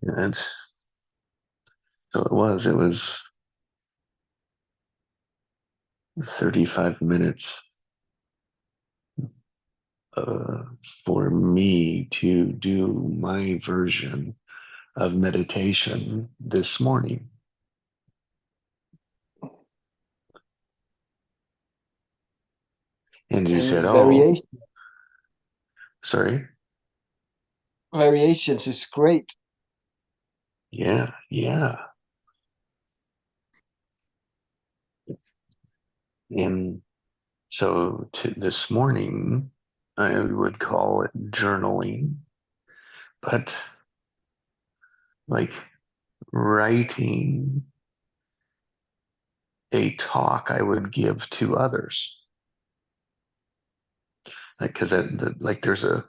And so it was 35 minutes uh, for me to do my version of meditation this morning. And you said, And oh, sorry. variations is great. Yeah, yeah. And so this morning, I would call it journaling, but like writing a talk I would give to others. Like, because like there's a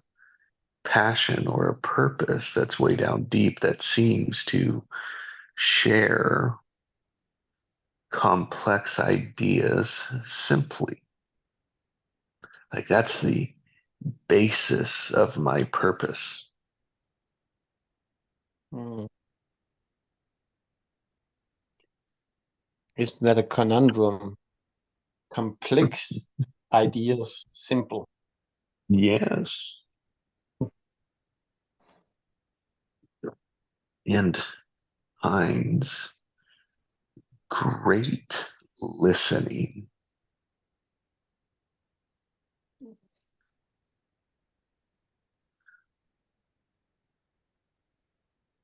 passion or a purpose that's way down deep that seems to share complex ideas simply. Like that's the basis of my purpose. Mm. Isn't that a conundrum? Complex ideas, simple. Yes. And Heinz, great listening.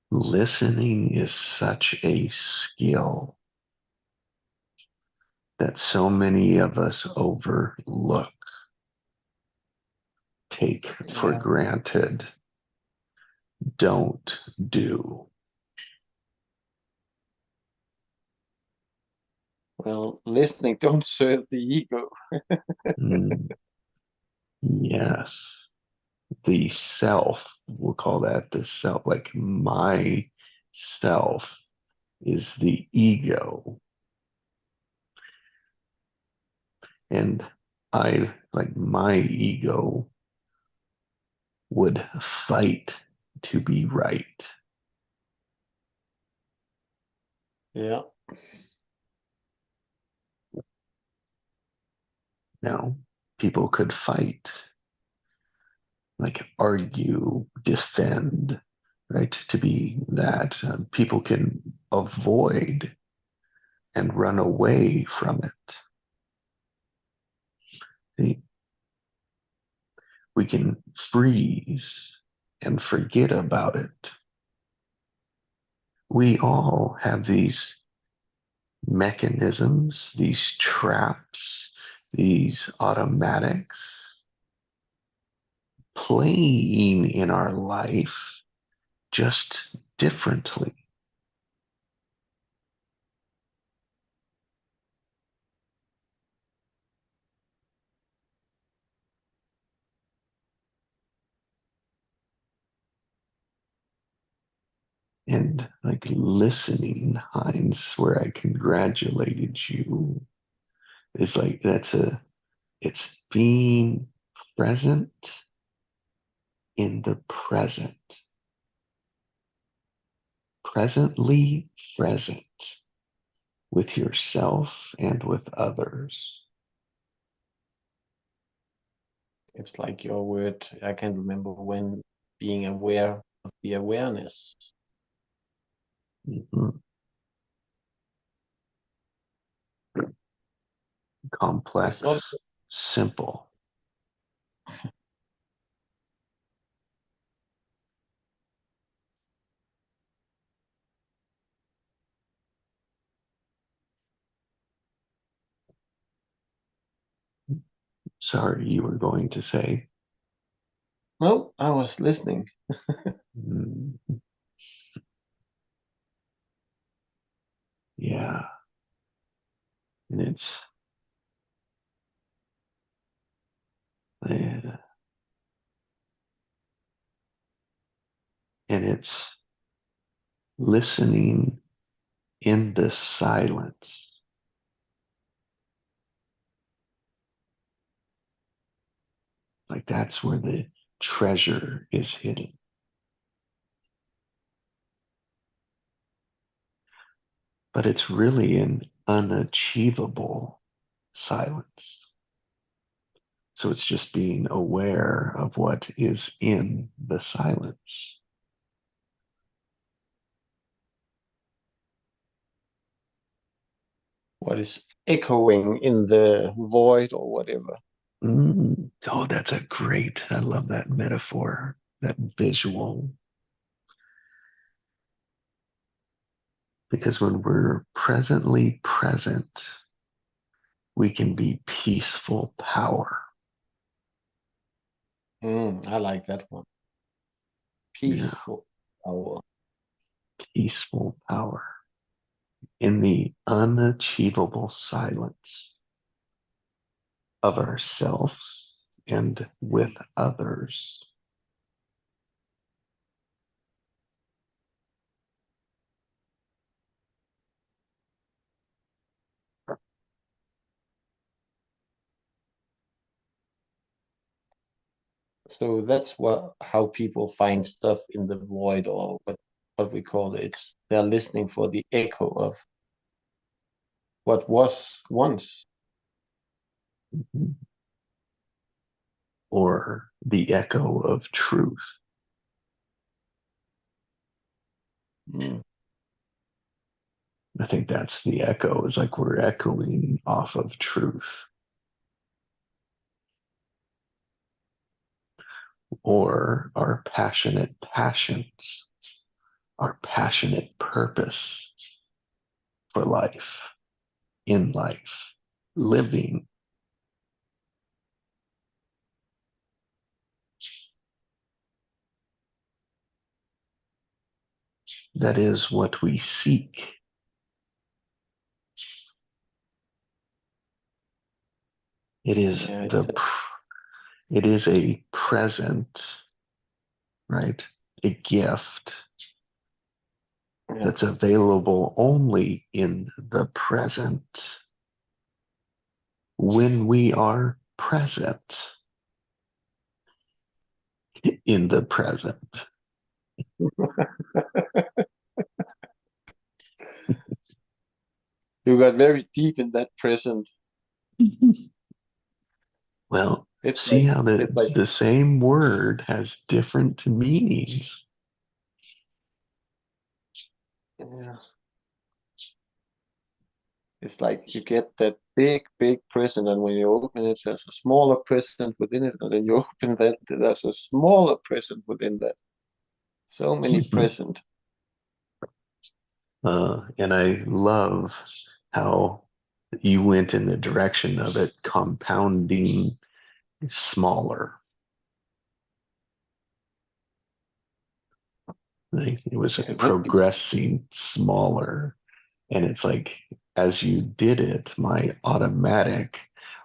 Listening is such a skill that so many of us overlook, take for Yeah. granted, don't do. Well, listening don't serve the ego. Mm, yes. The self, we'll call that the self, like my self is the ego. And I, like my ego, would fight to be right. Yeah. Now, people could fight, like argue, defend, right? To be that. People can avoid and run away from it. See, we can freeze and forget about it. We all have these mechanisms, these traps, these automatics playing in our life just differently. And like listening, Heinz, where I congratulated you, is like it's being present in the present, presently present with yourself and with others. It's like your word. I can remember when being aware of the awareness. Mhm. There's all, Complex, simple. Sorry, you were going to say. no, I was listening. Mm, yeah, and uh, it's listening in the silence. Like that's where the treasure is hidden. but it's really an unachievable silence. So it's just being aware of what is in the silence. What is echoing in the void or whatever. Oh, that's a great, I love that metaphor, that visual. Because when we're presently present, we can be peaceful power. I like that one. Yeah, Peaceful hour. peaceful power in the unachievable silence of ourselves and with others. So that's what how people find stuff in the void, or what we call it. They're listening for the echo of what was once. Or the echo of truth. Mm. I think that's the echo, is like we're echoing off of truth. Or our passionate passions, our passionate purpose for life, in life, living. That is what we seek. It is Yeah, the it is a present, right? A gift yeah. that's available only in the present when we are present in the present. You got very deep in that present. Well, It's see like how it's like the same word has different meanings. yeah, it's like you get that big, big present, and when you open it, there's a smaller present within it, and then you open that, there's a smaller present within that. So many present. And I love how you went in the direction of it compounding smaller. Like it was It would be. progressing smaller. And it's like, as you did it, my automatic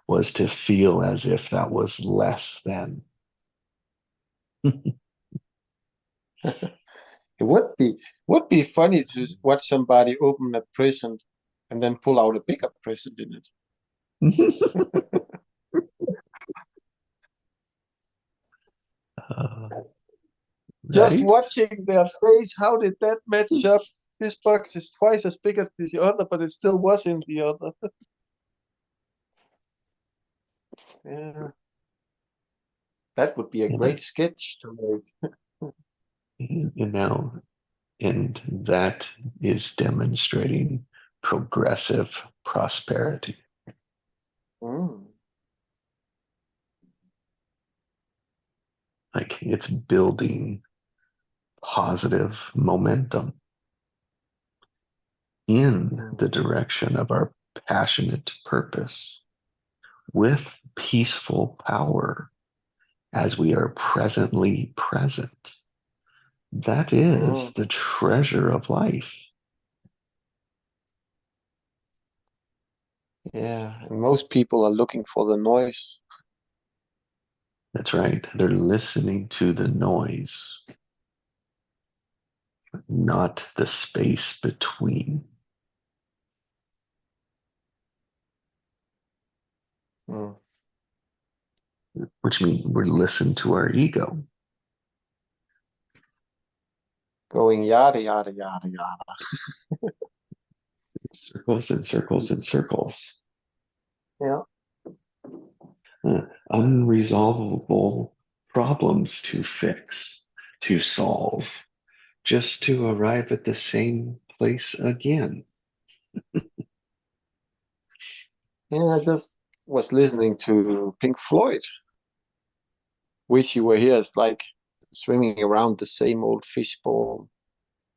was to feel as if that was less than. It would be funny to watch somebody open a present and then pull out a bigger present in it. uh, Just right? watching their face, how did that match up? This box is twice as big as the other, but it still was in the other. Yeah, that would be a And, great sketch to make. and now, and that is demonstrating progressive prosperity. Mm, Like it's building positive momentum in mm, the direction of our passionate purpose with peaceful power as we are presently present. That is mm. the treasure of life. Yeah, and most people are looking for the noise. That's right. They're listening to the noise, not the space between, Mm. which means we're listening to our ego. Going yada yada yada yada. Circles and circles and circles. Yeah. Unresolvable problems to fix, to solve, just to arrive at the same place again. Yeah, I just was listening to Pink Floyd. Wish You Were Here. It's like swimming around the same old fishbowl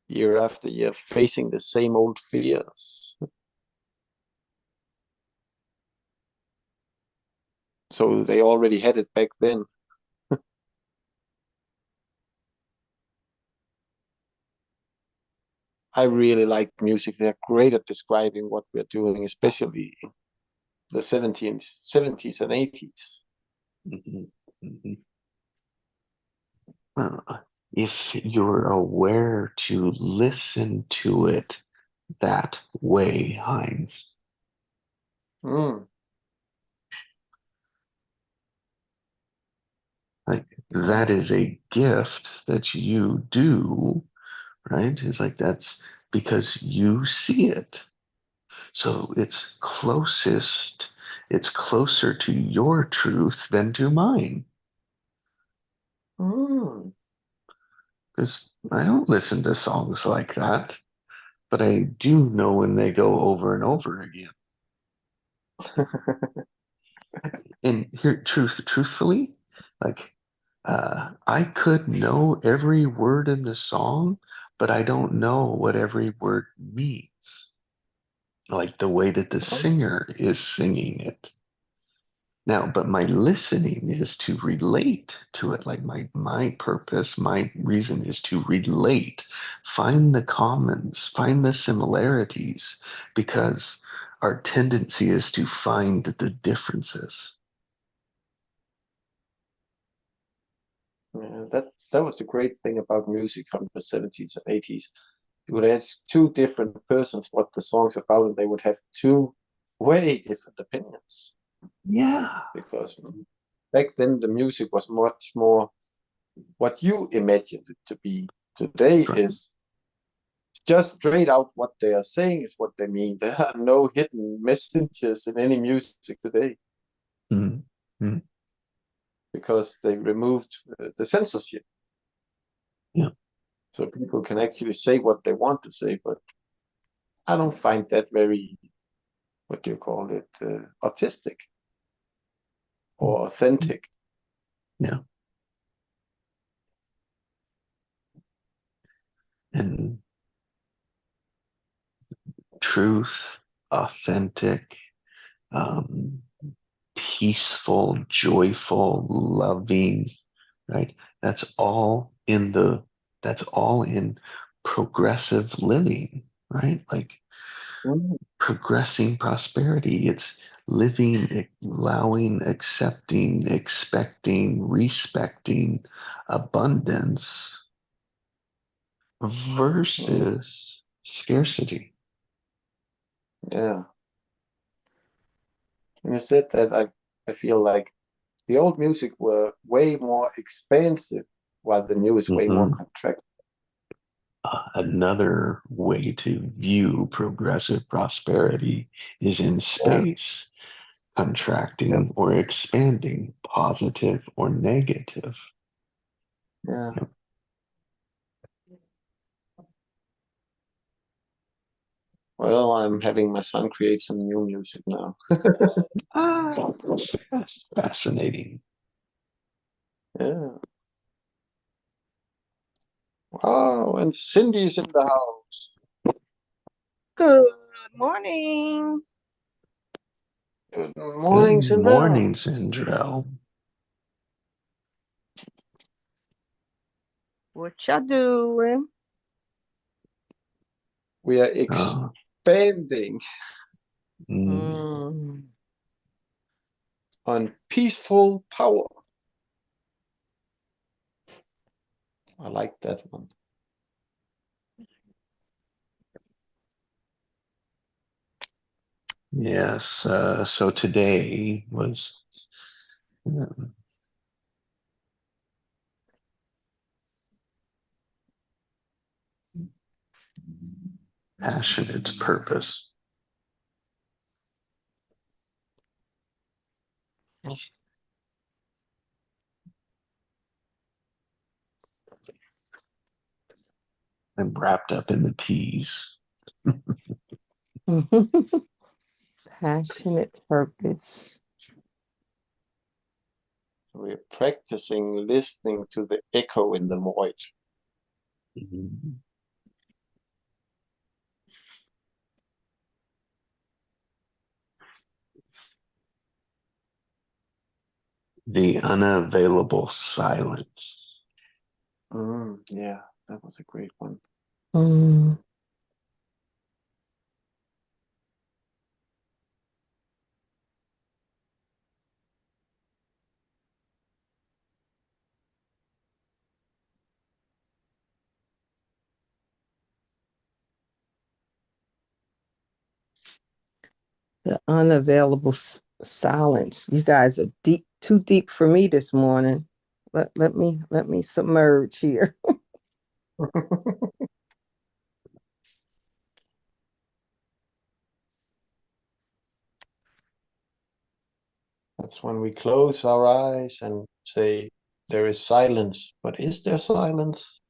year after year, facing the same old fears. So they already had it back then. I really like music. They're great at describing what we're doing, especially the 70s and 80s. Mhm, mhm. If you're aware to listen to it that way, Heinz, Mm, like yeah. that is a gift that you do, right? It's like that's because you see it. So it's closer to your truth than to mine. Mm. Because I don't listen to songs like that, but I do know when they go over and over again. And here, truthfully, like I could know every word in the song, but I don't know what every word means. Like the way that the singer is singing it. Now, but my listening is to relate to it. Like my purpose, my reason is to relate, find the commons, find the similarities, because our tendency is to find the differences. Yeah, that was the great thing about music from the 70s and 80s. You would ask two different persons what the song's about, and they would have two way different opinions. Yeah. Because back then the music was much more what you imagined it to be. Today Right. is just straight out what they are saying is what they mean. There are no hidden messages in any music today Mm-hmm. Mm-hmm. because they removed the censorship. Yeah. So people can actually say what they want to say, but I don't find that very, what do you call it, artistic or authentic. Yeah. And truth, authentic, um, peaceful, joyful, loving, right? That's all in progressive living, right? Like Mm, progressing prosperity. It's living, allowing, accepting, expecting, respecting abundance mm, versus scarcity. yeah. When you said that, I feel like the old music were way more expansive, while the new is way more Mhm. contracted. Another way to view progressive prosperity is in Yeah, space, yeah, contracting or expanding, positive or negative. yeah. Yep. Well, I'm having my son create some new music now. Ah, fascinating. Yeah. Wow, and Cindy's in the house. Good morning. Good Good morning, Cinda. morning, Sindrell. What y'all doing? We are Uh, expanding mm, Mm. on peaceful power. I like that one. yes, so today was uh, passionate purpose. I'm wrapped up in the peas. Passionate purpose. We're practicing listening to the echo in the void. Mhm. The unavailable silence. Yeah, that was a great one. Mm. The unavailable silence. You guys are deep, too deep for me this morning. Let me submerge here. That's when we close our eyes and say, there is silence. But is there silence?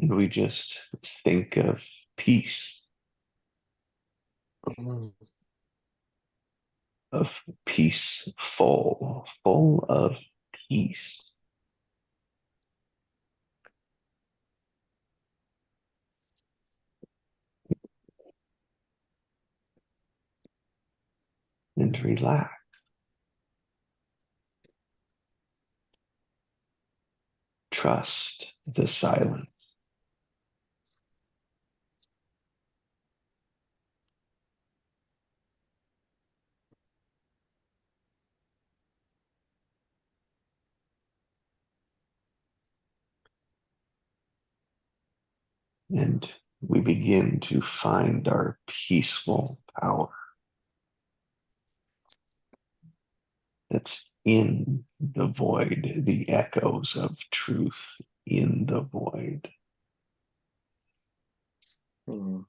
And we just think of peace, Mm. of peaceful, full of peace. And relax. Trust the silence. And we begin to find our peaceful power that's in the void, the echoes of truth in the void. Mm.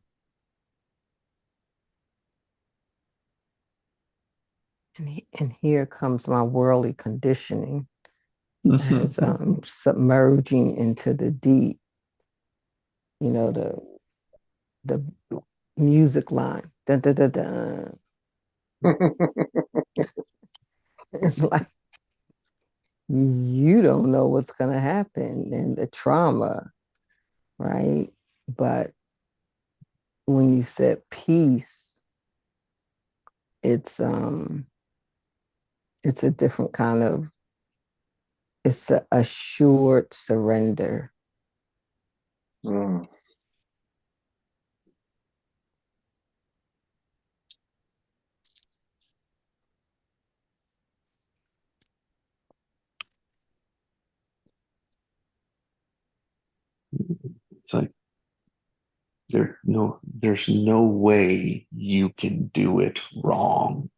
And here comes my worldly conditioning as submerging into the deep. You know, the music line. Dun, dun, dun, dun. It's like you don't know what's going to happen and the trauma, right? But when you said peace, it's it's a different kind of, it's a assured surrender. Mm. It's like there's no way you can do it wrong.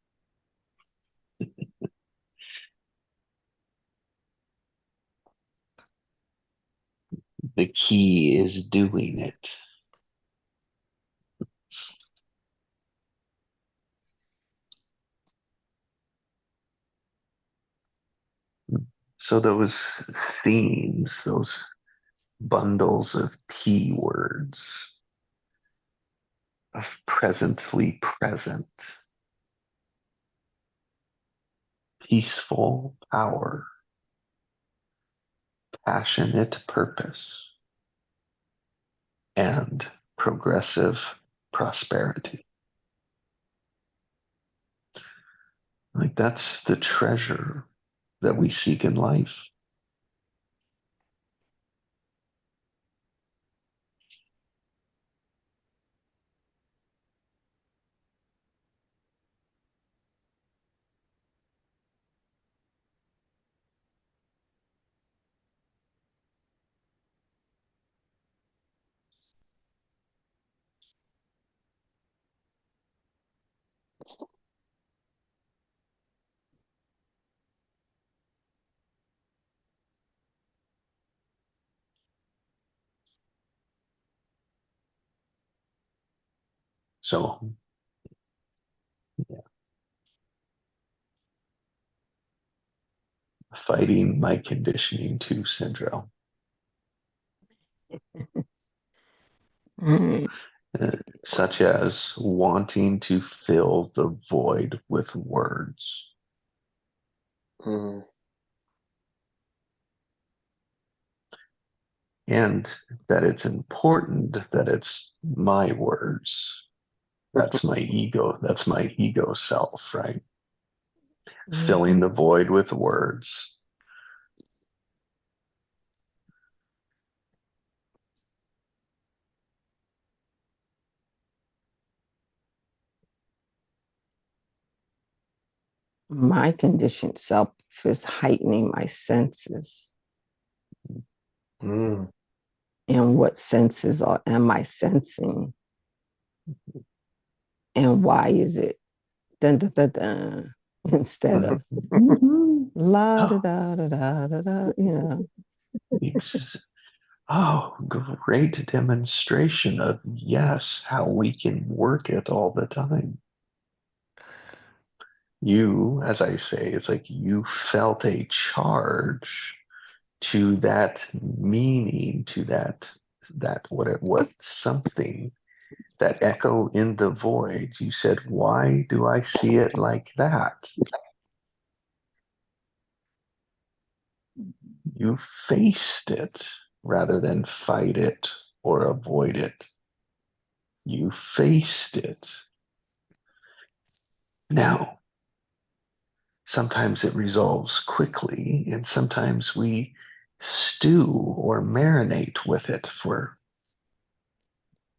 The key is doing it. So those themes, those bundles of P words, of presently present, peaceful power, passionate purpose, and progressive prosperity. Like that's the treasure that we seek in life. So, yeah, fighting my conditioning too syndrome, uh, such as wanting to fill the void with words. Mm. And that it's important that it's my words. That's my ego. That's my ego self, right? Filling the void with words. My conditioned self is heightening my senses. Mm. And what senses am I sensing? And why is it dun, dun, dun, dun, instead of la da Oh, da da da da da, you know. oh, great demonstration of yes, how we can work it all the time. You, as I say, it's like you felt a charge to that meaning, to that what something, that echo in the void. You said, why do I see it like that? You faced it rather than fight it or avoid it. You faced it. Now, sometimes it resolves quickly, and sometimes we stew or marinate with it for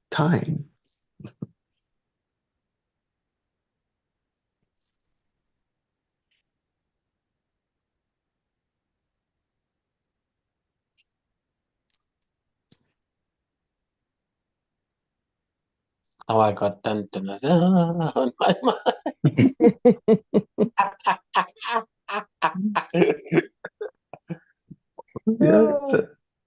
time. Oh, I got dun, dun, dun, dun on my mind. Yeah,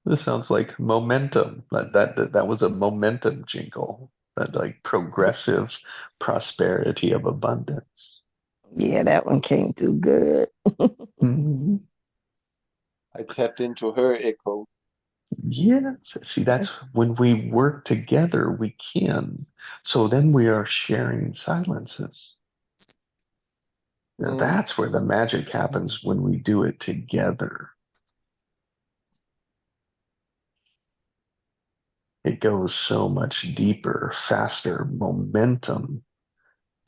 this sounds like momentum. That was a momentum jingle. That like progressive prosperity of abundance. Yeah, that one came through good. Mhm. I tapped into her echo. Yes. See, that's when we work together, we can. So then we are sharing silences. Now, Mm. that's where the magic happens when we do it together. It goes so much deeper, faster. Momentum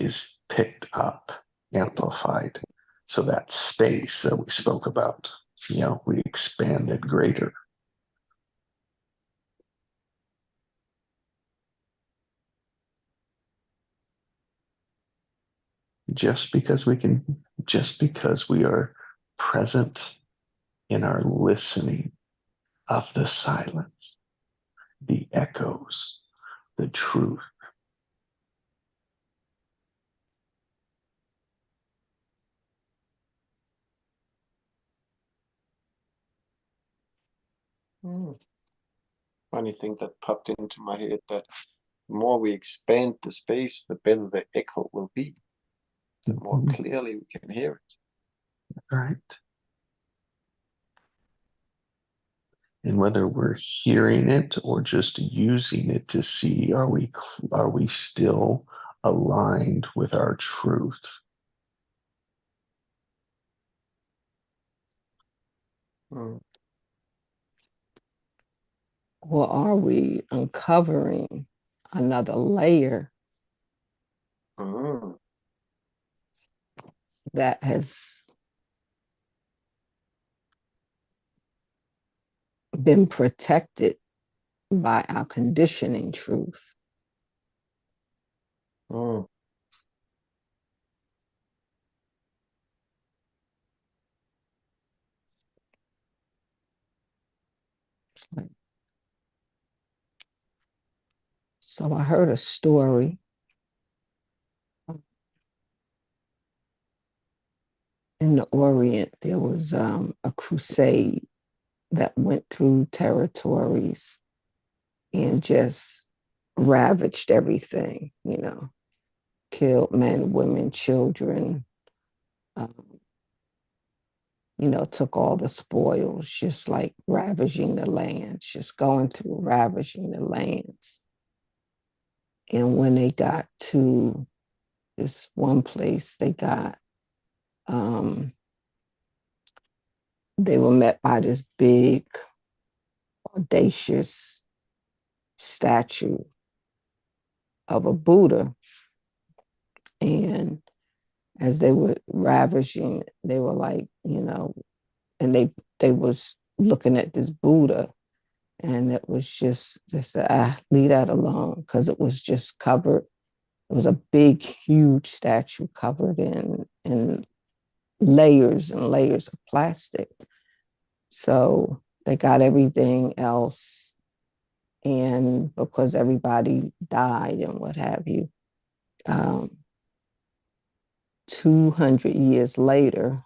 is picked up, amplified. So that space that we spoke about, we expand it greater. Just because we can, just because we are present in our listening of the silence, the echoes, the truth. Mm. Funny thing that popped into my head that the more we expand the space, the better the echo will be, the more Mhm. clearly we can hear it. Right. And whether we're hearing it or just using it to see, are we still aligned with our truth? Mm. Or are we uncovering another layer Mm. that has been protected by our conditioning truth? Mm. So I heard a story in the Orient. There was a crusade that went through territories and just ravaged everything, killed men, women, children, um, took all the spoils, just like ravaging the lands, just going through ravaging the lands. And when they got to this one place, they were met by this big, audacious statue of a Buddha. And as they were ravaging, they were like, and they was looking at this Buddha, and it was just leave that alone, because it was just covered. It was a big, huge statue covered in layers and layers of plastic. So they got everything else, and because everybody died and what have you, 200 years later,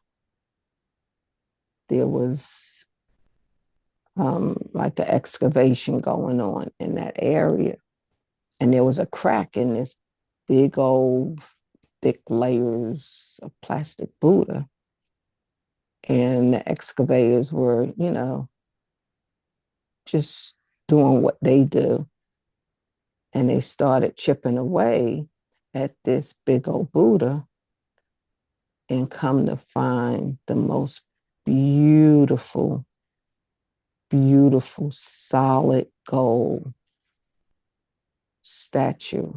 there was like an excavation going on in that area. And there was a crack in this big old thick layers of plastic Buddha. And the excavators were, just doing what they do. And they started chipping away at this big old Buddha, and come to find the most beautiful, beautiful, solid gold statue.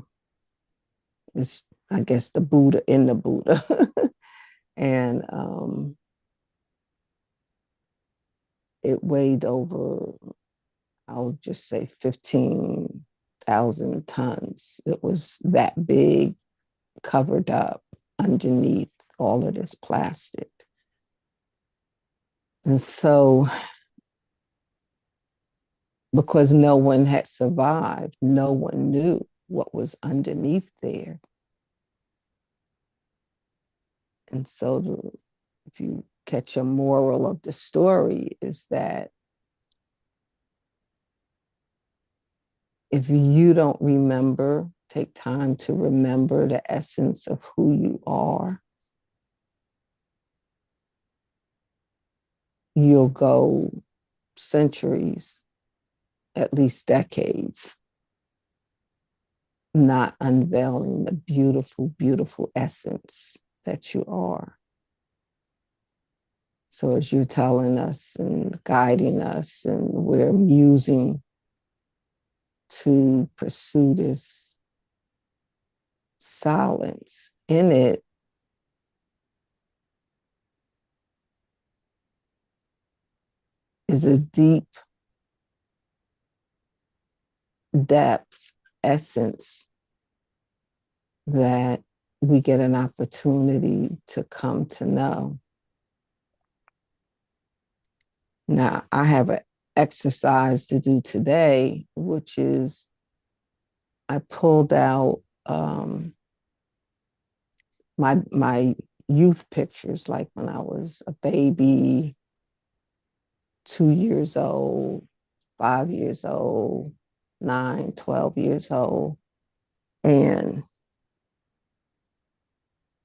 It's, I guess, the Buddha in the Buddha. And it weighed over, I'll just say 15,000 tons. It was that big, covered up underneath all of this plastic. And so, because no one had survived, no one knew what was underneath there. And so, if you catch a moral of the story, is that if you don't remember, take time to remember the essence of who you are, you'll go centuries, at least decades, not unveiling the beautiful, beautiful essence that you are. So as you're telling us and guiding us, and we're musing to pursue this silence, in it is a deep depth, essence that we get an opportunity to come to know. Now, I have an exercise to do today, which is I pulled out my youth pictures, like when I was a baby, 2 years old, 5 years old, 9, 12 years old. And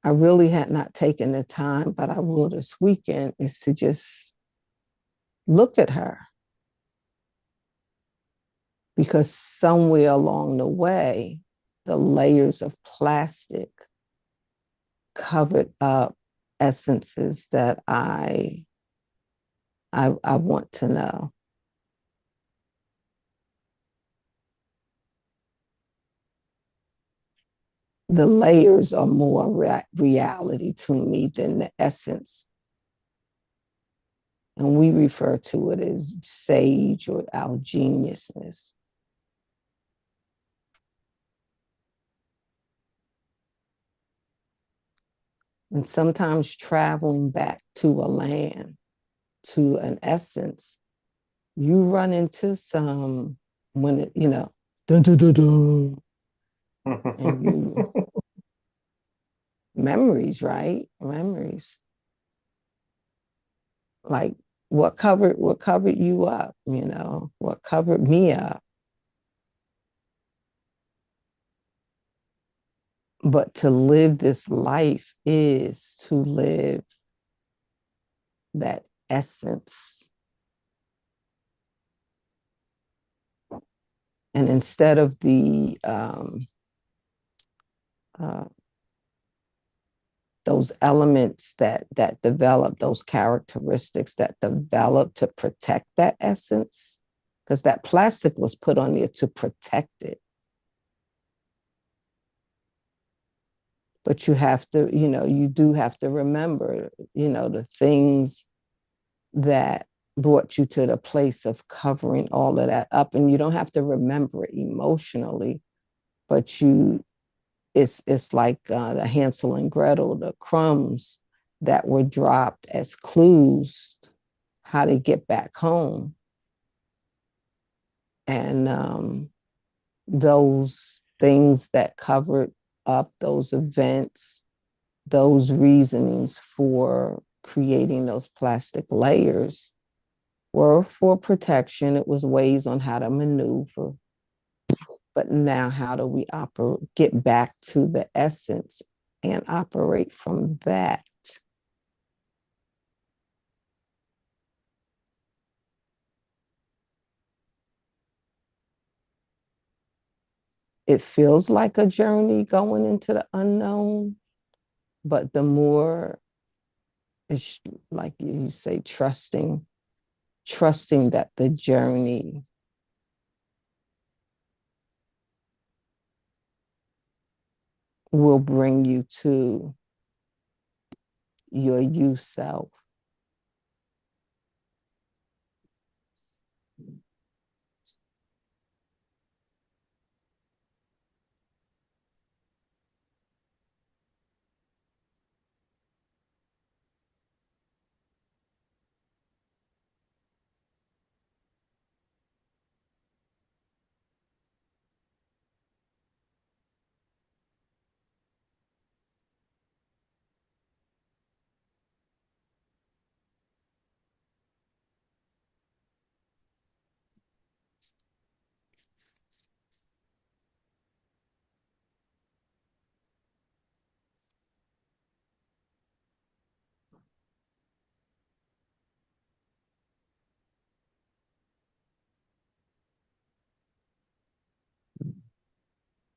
I really had not taken the time, but I will this weekend, is to just look at her. Because somewhere along the way, the layers of plastic covered up essences that I want to know. The layers are more reality to me than the essence. And we refer to it as sage or our geniusness. And sometimes traveling back to a land, to an essence, you run into some, when it, dun, dun, dun, dun, and you, memories, right? Memories. Like what covered you up, what covered me up. But to live this life is to live that essence. And instead of the uh, those elements that develop, those characteristics that develop to protect that essence, because that plastic was put on there to protect it. But you have to, you do have to remember, the things that brought you to the place of covering all of that up. And you don't have to remember it emotionally, but it's like the Hansel and Gretel, the crumbs that were dropped as clues how to get back home. And those things that covered up those events, those reasonings for creating those plastic layers were for protection. It was ways on how to maneuver. But now, how do we get back to the essence and operate from that? It feels like a journey going into the unknown, but the more it's like you say, trusting that the journey will bring you to your you self.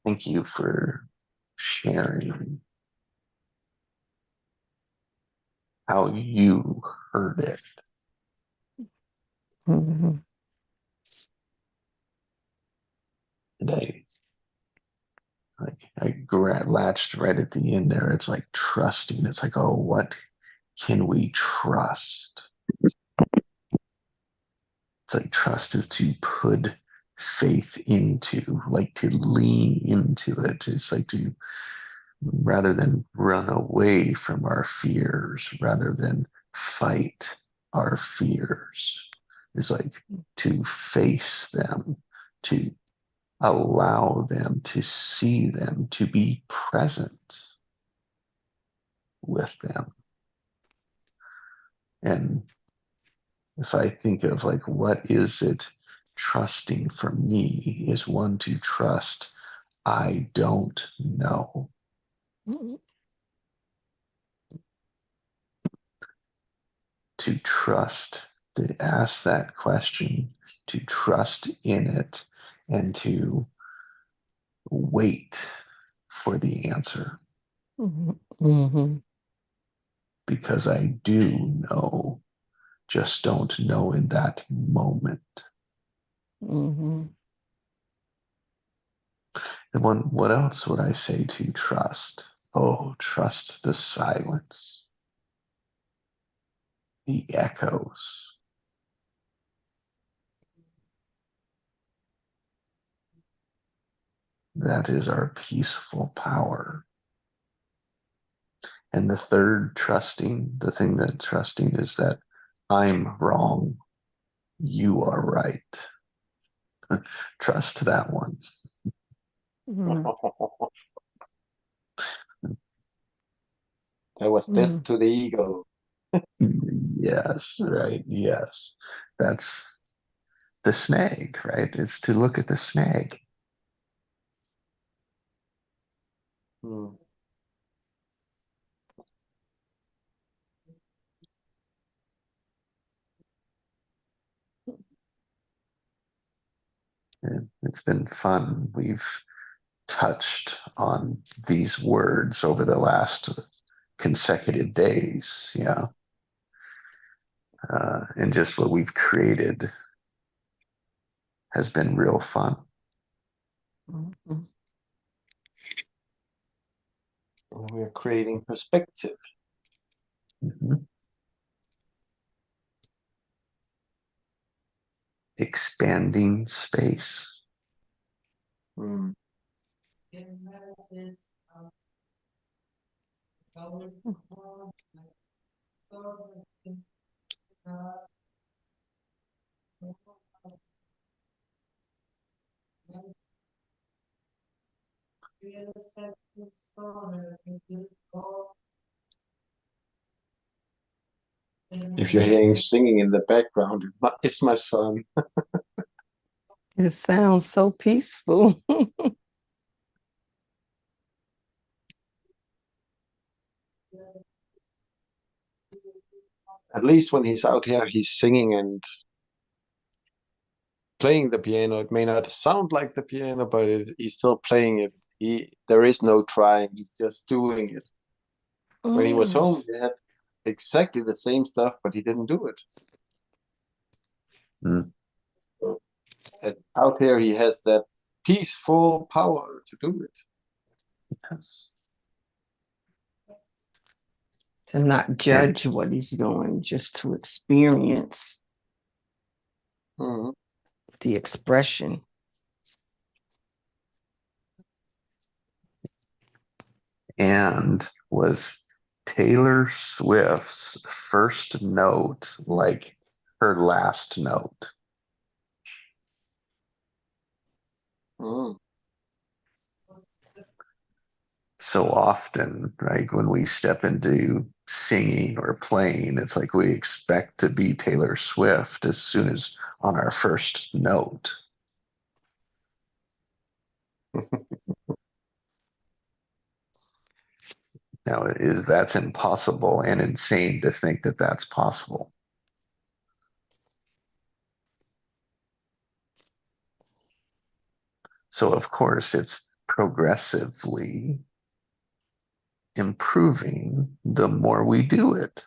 Thank you for sharing how you heard it. Mm-hmm. Today. I latched right at the end there. It's like trusting. It's like, oh, what can we trust? It's like trust is to put faith into, like to lean into it. It's like to, rather than run away from our fears, rather than fight our fears. It's like to face them, to allow them, to see them, to be present with them. And if I think of like, what is it trusting for me is one to trust, I don't know. To trust, to ask that question, to trust in it, and to wait for the answer. Mm-hmm. Because I do know, just don't know in that moment. Mm-hmm. And what else would I say to trust? Oh, trust the silence, the echoes. That is our peaceful power. And the third trusting, the thing that trusting is that I'm wrong, you are right. Trust that one. Mm-hmm. That was death to the ego. Yes, right. Yes. That's the snag, right? Is to look at the snag. Hmm. And it's been fun. We've touched on these words over the last consecutive days. Yeah. And just what we've created has been real fun. Mhm. We're creating perspective. Mhm. Expanding space. Mm. If you're hearing singing in the background, it's my son. It sounds so peaceful. At least when he's out here, he's singing and playing the piano. It may not sound like the piano, but he's still playing it. There is no trying. He's just doing it. When he was Mm. home, he had exactly the same stuff, but he didn't do it. Mm. So, out here, he has that peaceful power to do it. Yes. To not And judge what he's doing, just to experience Mhm. the expression. and was Taylor Swift's first note like her last note? Mm. So often, right, when we step into singing or playing, it's like we expect to be Taylor Swift as soon as on our first note. Now, is that's impossible and insane to think that that's possible. So, of course, it's progressively improving the more we do it.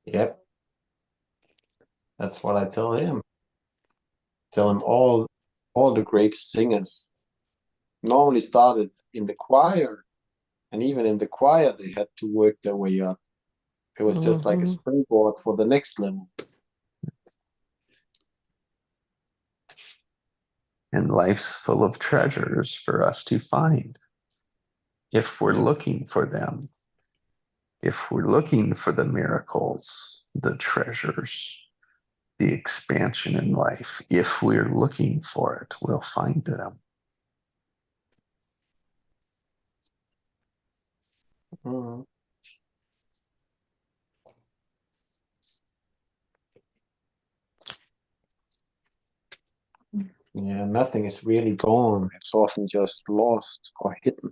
Yep, that's what I tell him. Tell him all the great singers normally started in the choir, and even in the choir they had to work their way up. It was just like a Mhm. springboard for the next level. And life's full of treasures for us to find if we're Yep. looking for them. If we're looking for the miracles, the treasures, the expansion in life, if we're looking for it, we'll find them. Mhm. Yeah, nothing is really gone. It's often just lost or hidden.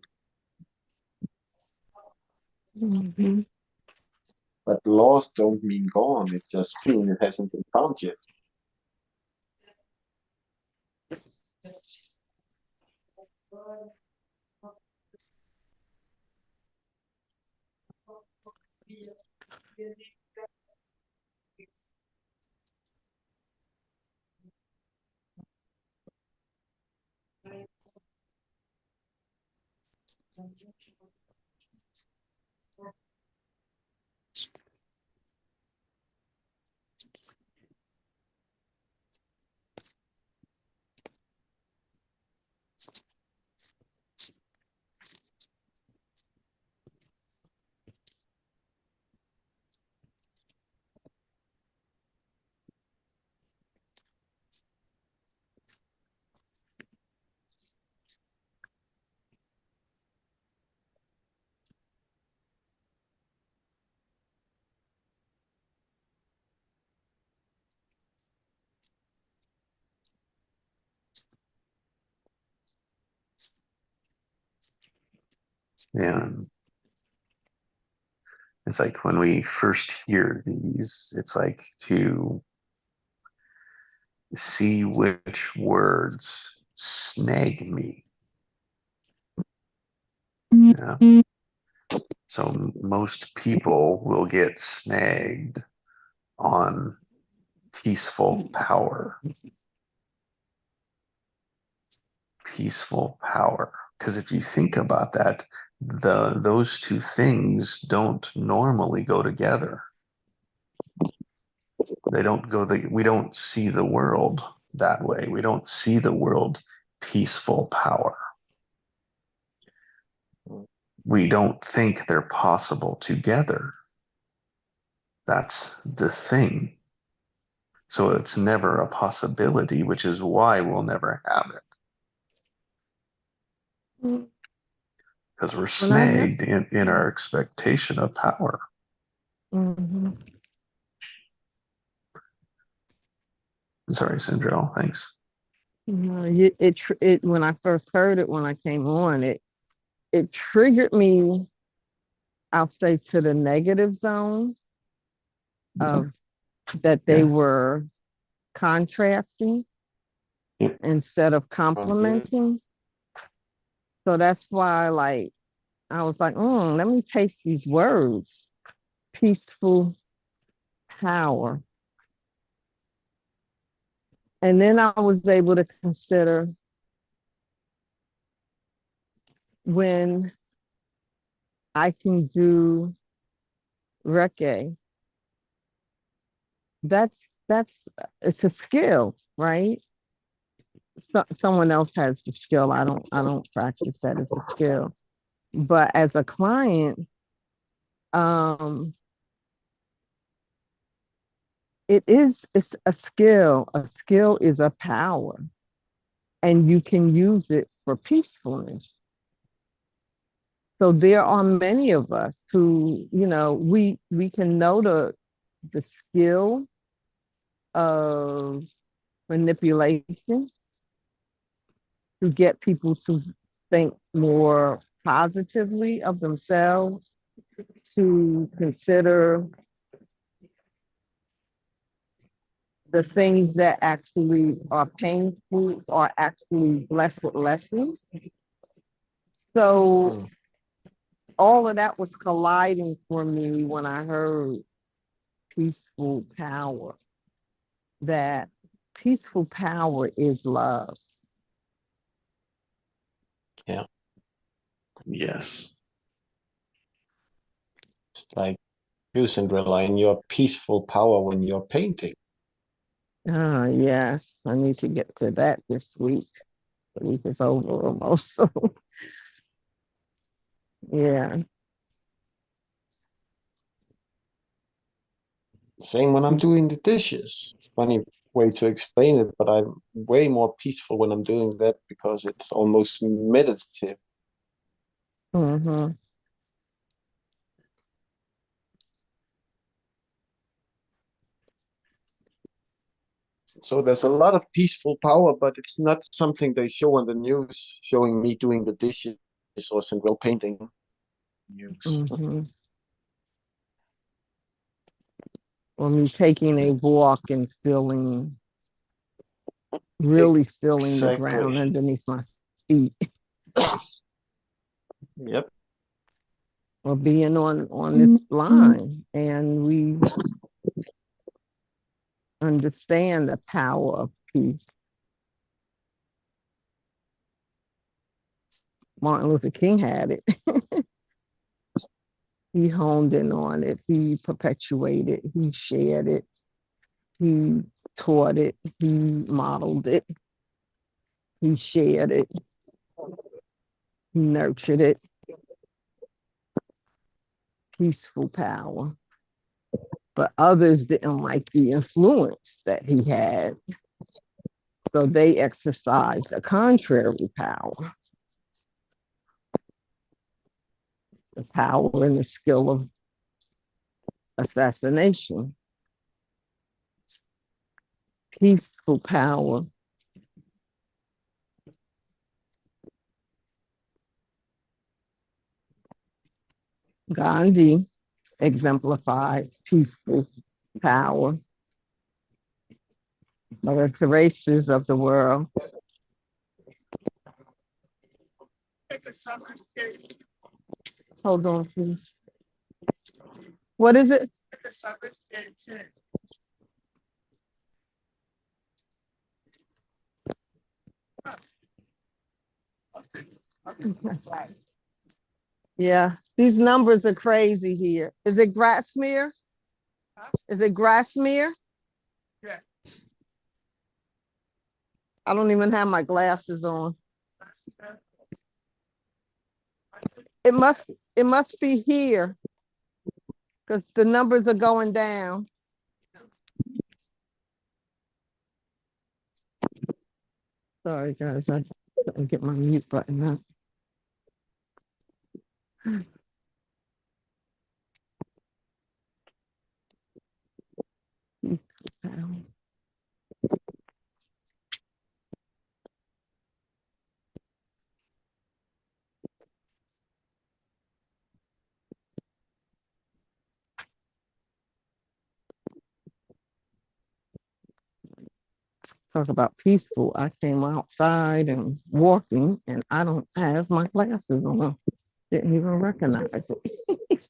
Mhm. But lost don't mean gone. It just means it hasn't been found yet. And it's like when we first hear these, it's like to see which words snag me. Yeah. So most people will get snagged on peaceful power. Peaceful power. Because if you think about that, those two things don't normally go together. They don't go we don't see the world that way. We don't see the world peaceful power. We don't think they're possible together. That's the thing. So it's never a possibility, which is why we'll never have it. Because we're When I heard, snagged in our expectation of power. mm-hmm. Sorry, Sindrell. Thanks. It when I first heard it when I came on it triggered me. I'll say to the negative zone Yeah. of that they Yes. were contrasting Yeah. instead of Mhm. complementing. So that's why, like, I was like, let me taste these words. Peaceful power. And then I was able to consider when I can do Reiki. That's it's a skill, right? Someone else has the skill. I don't practice that as a skill. But as a client, um, it's a skill. A skill is a power, and you can use it for peacefulness. So there are many of us who, we can know the skill of manipulation to get people to think more positively of themselves, to consider the things that actually are painful are actually blessed lessons. So Mm. all of that was colliding for me when I heard peaceful power, that peaceful power is love. Yeah, Yes. it's like using rely on your peaceful power when you're painting. Ah, yes, I need to get to that this week. The week is over almost. So, yeah. Same when I'm doing the dishes. Funny way to explain it, but I'm way more peaceful when I'm doing that because it's almost meditative. Mm-hmm. So there's a lot of peaceful power, but it's not something they show on the news, showing me doing the dishes or some real painting news. Mm-hmm. Or me taking a walk and really feeling the Exactly. ground underneath my feet, Yep. or being on this line, and we understand the power of peace. Martin Luther King had it. He honed in on it. He perpetuated. He shared it. He taught it. He modeled it. He shared it. He nurtured it. Peaceful power. But others didn't like the influence that he had. So they exercised a contrary power, the power and the skill of assassination. Peaceful power. Gandhi exemplified peaceful power. Or the races of the world. Hold on, please. What is it? Yeah, these numbers are crazy here. Is it Grassmere? Is it Grassmere? I don't even have my glasses on. It must it must be here because the numbers are going down. Sorry guys, I didn't get my mute button up. Talk about peaceful. I came outside and walking and I don't have my glasses on. Didn't even recognize it.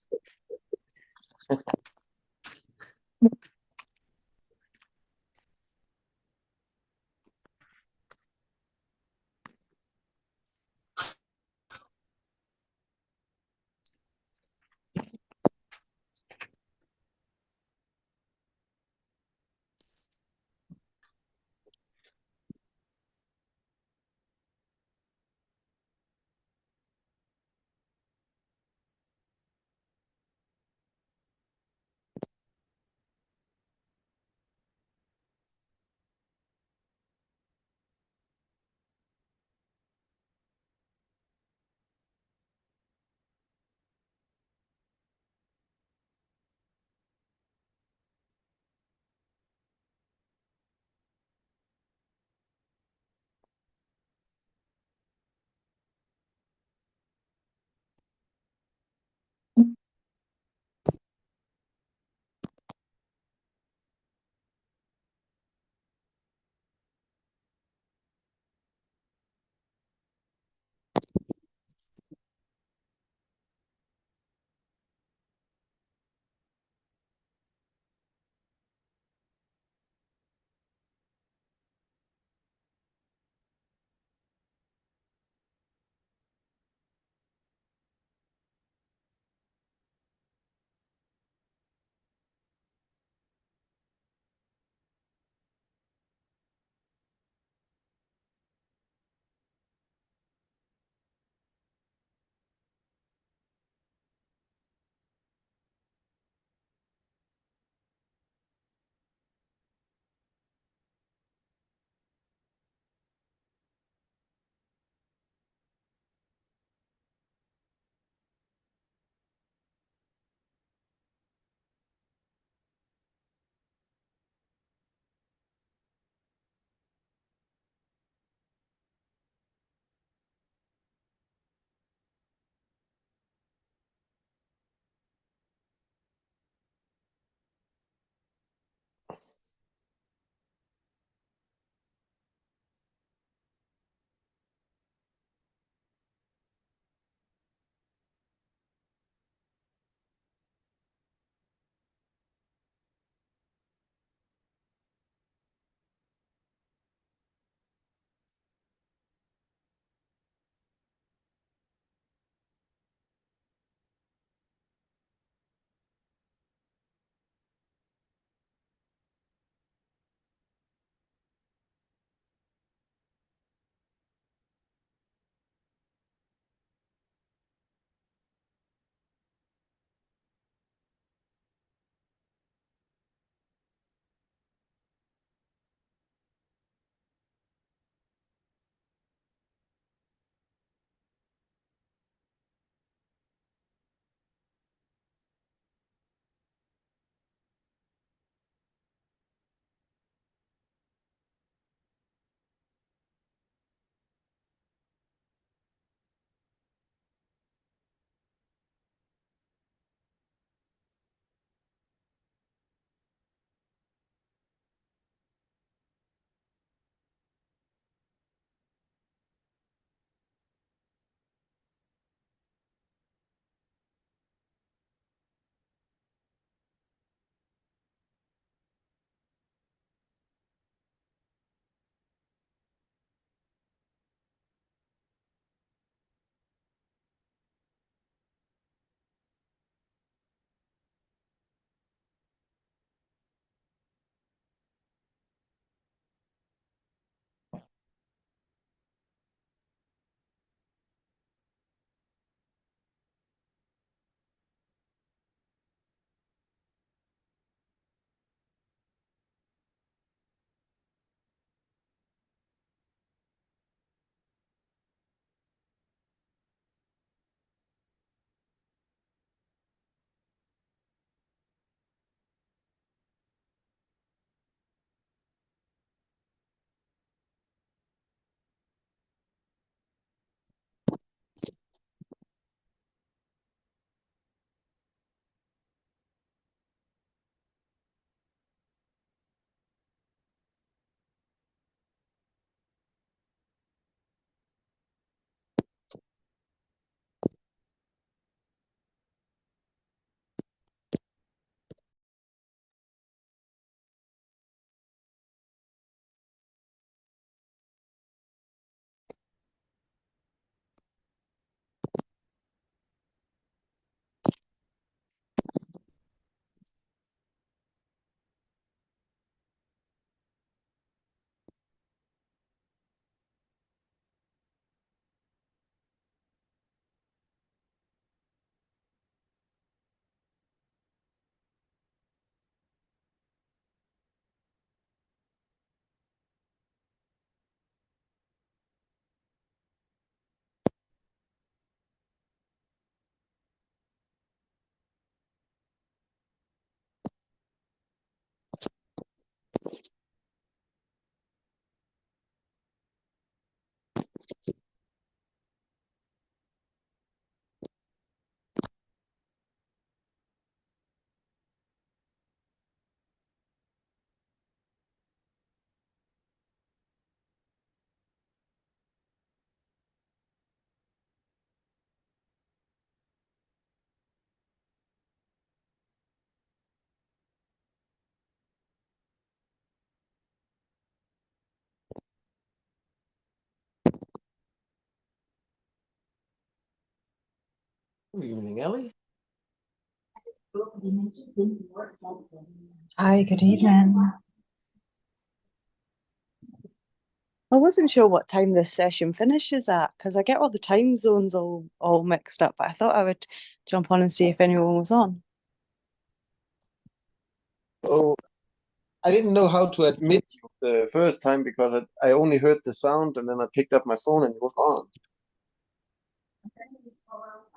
Good evening, Ellie. Hi, good evening. I wasn't sure what time this session finishes at because I get all the time zones all mixed up, but I thought I would jump on and see if anyone was on. Oh, I didn't know how to admit you the first time because I only heard the sound and then I picked up my phone and you were on.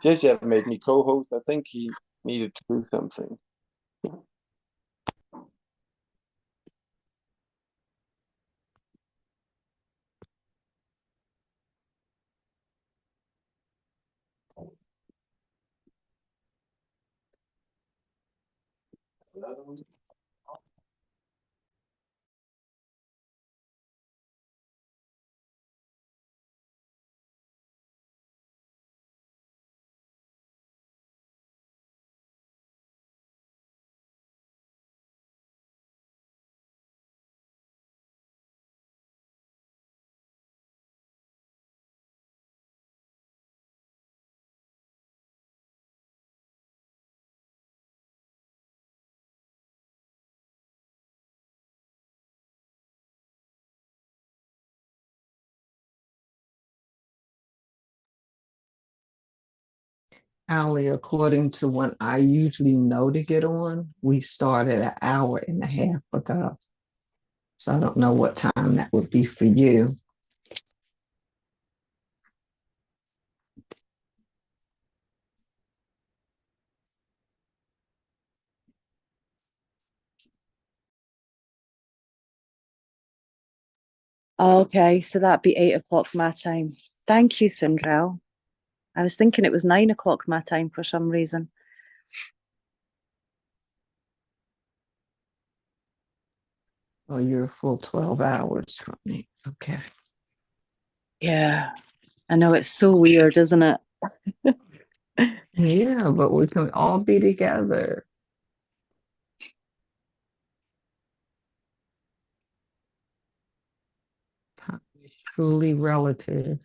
Jesjev made me co-host. I think he needed to do something. Allie, according to when I usually know to get on, we started an hour and a half ago. So I don't know what time that would be for you. Okay, so that'd be 8 o'clock my time. Thank you, Sindrel. I was thinking it was 9 o'clock my time for some reason. Oh, you're a full 12 hours from me. Okay. Yeah, I know it's so weird, isn't it? Yeah, but we can all be together. Time is truly relative.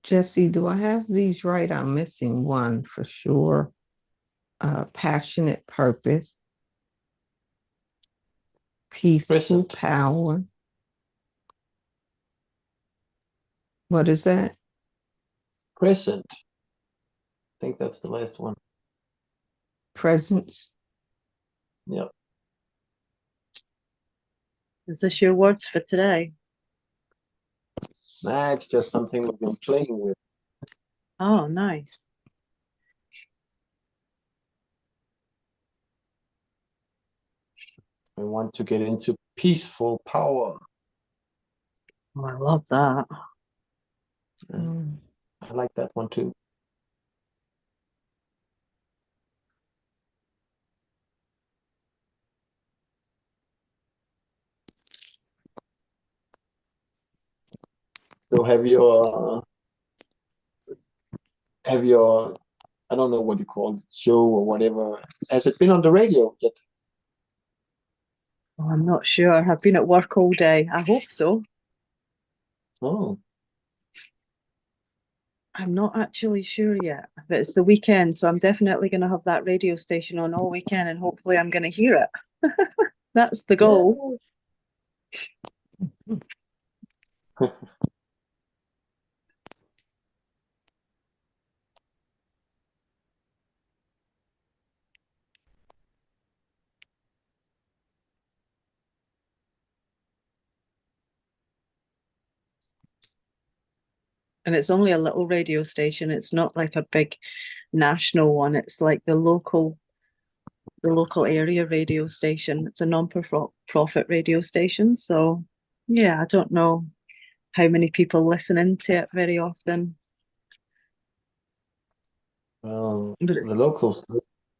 Jesse, do I have these right? I'm missing one for sure. Passionate purpose, peaceful Present. power. What is that? Present. I think that's the last one. Presence. Yep. Is this your words for today? Nah, it's just something we've been playing with. Oh, nice. We want to get into peaceful power. Oh, I love that. Mm. I like that one too. So have your I don't know what you call it, show or whatever. Has it been on the radio yet? Oh, I'm not sure. I've been at work all day. I hope so. Oh, I'm not actually sure yet. But it's the weekend, so I'm definitely going to have that radio station on all weekend, and hopefully I'm going to hear it. That's the yeah. goal. And it's only a little radio station. It's not like a big national one. It's like the local area radio station. It's a non-profit radio station. So yeah, I don't know how many people listen into it very often. Well, But it's the local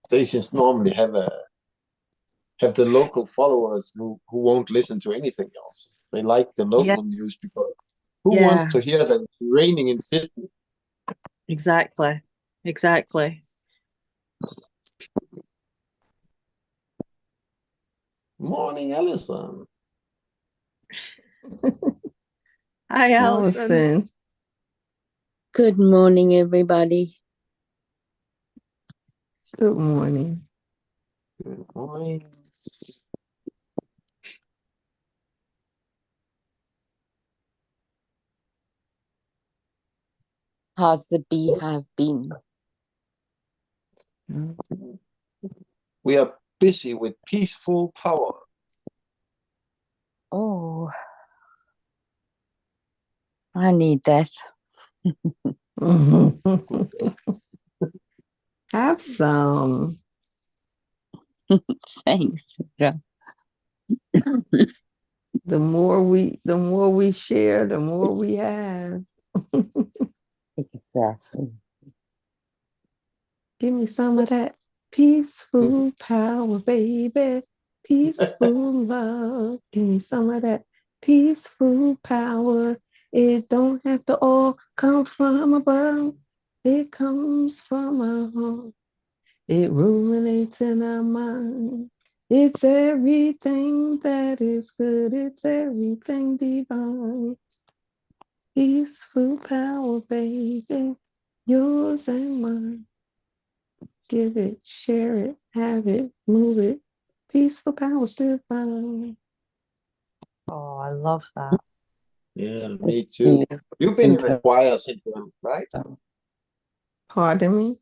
stations normally have the local followers who won't listen to anything else. They like the yeah, local news because who wants yeah, to hear that it's raining in Sydney? exactly. Exactly. Morning, Alison. Hi, Alison. Allison, Good morning, everybody. good morning. Good morning. How's the beehive been? We are busy with peaceful power. Oh, I need that. Have some. Thanks. Yeah. The more we share, the more we have. Exactly. Give me some of that peaceful power, baby. Peaceful love. Give me some of that peaceful power. It don't have to all come from above. It comes from our heart. It ruminates in our mind. It's everything that is good. It's everything divine. Peaceful power, baby. Yours and mine. Give it, share it, have it, move it. Peaceful power still fine. Oh, I love that. Yeah, me too. You You've been in a choir, Cynthia, right? Pardon me.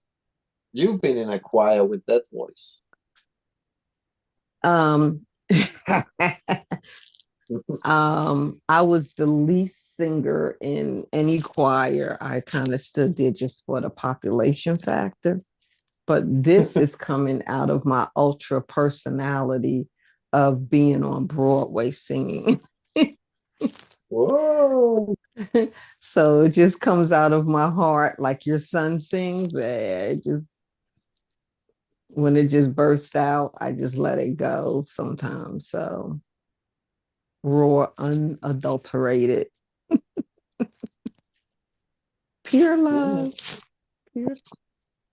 You've been in a choir with that voice. Um, I was the lead singer in any choir. I kind of still did just for the population factor. But this is coming out of my ultra personality of being on Broadway singing. Whoa! So it just comes out of my heart like your son sings. It just when it just bursts out, I just let it go sometimes. So raw, unadulterated, pure Yeah, love. Pure.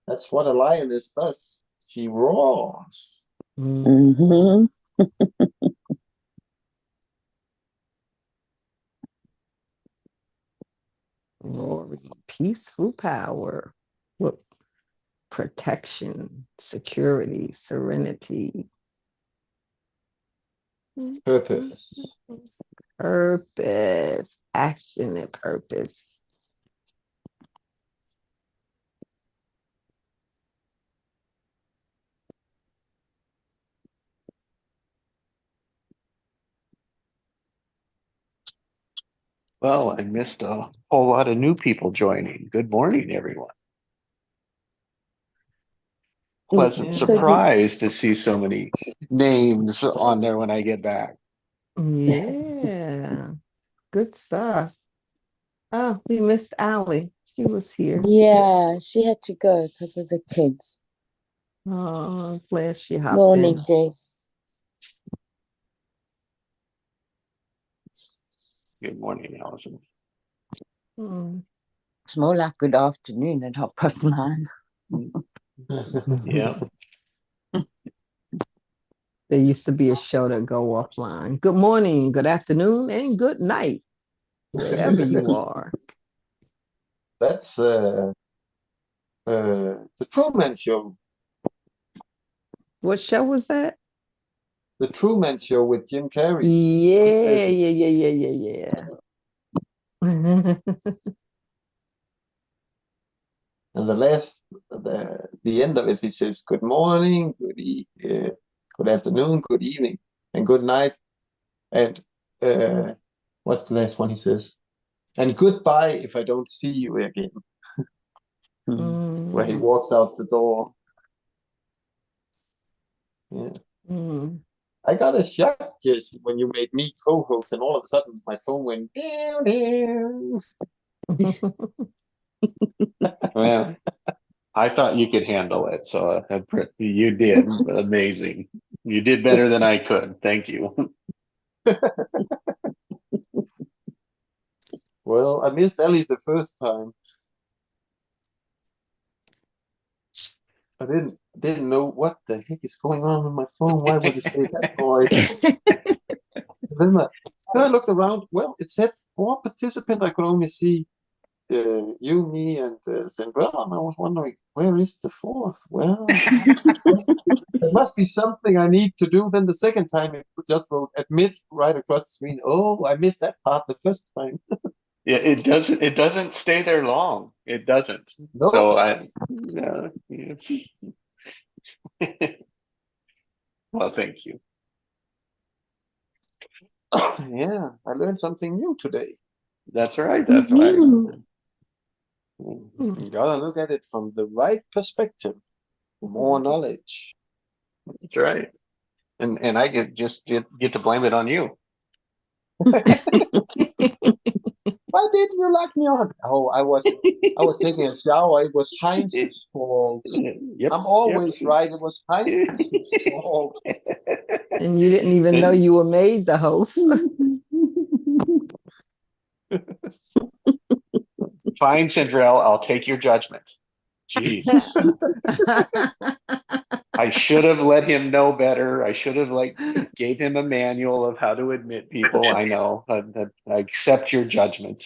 that's what a lioness does. She roars. Mm-hmm. Glory, peaceful power, with protection, security, serenity, Purpose. purpose, action and purpose. Well, I missed a whole lot of new people joining. Good morning, everyone. Pleasant Yeah. So this, surprise to see so many names on there when I get back. Yeah. Good stuff. Oh, we missed Allie. She was here. Yeah, she had to go because of the kids. Oh, glad she hopped Morning, in. Jess. Good morning, Allison. Mm. It's more like good afternoon at 9:30. Yeah. There used to be a show that go offline. Good morning, good afternoon, and good night, wherever you are. That's the Truman Show. What show was that? The Truman Show with Jim Carrey. Yeah, yeah. And the end of it, he says, "Good morning, good afternoon, good evening, and good night." And what's the last one he says? And goodbye if I don't see you again. Where he walks out the door. Yeah. I got a shock, Jesse, when you made me co-host, and all of a sudden my phone went down, down. Well, I thought you could handle it, so you did amazing. You did better than I could. Thank you. Well, I missed Ellie the first time. I didn't know what the heck is going on with my phone. Why would it say that noise? Then I looked around. Well, it said 4 participants. I could only see you, me, and Sandrella. And I was wondering, where is the fourth? Well, there must be something I need to do. Then the second time, it just wrote admit right across the screen. Oh, I missed that part the first time. Yeah, it doesn't stay there long. It doesn't. No. So well, thank you. Yeah, I learned something new today. That's right. That's right. You gotta look at it from the right perspective. More knowledge. That's right. And I get to blame it on you. Why didn't you lock me on? Oh, I was taking a shower. It was Heinz's fault. Yep. I'm always right. It was Heinz's fault. And you didn't even know you were made the host. Fine, Cinderella, I'll take your judgment. Jesus. I should have let him know better. I should have gave him a manual of how to admit people. I know. I accept your judgment.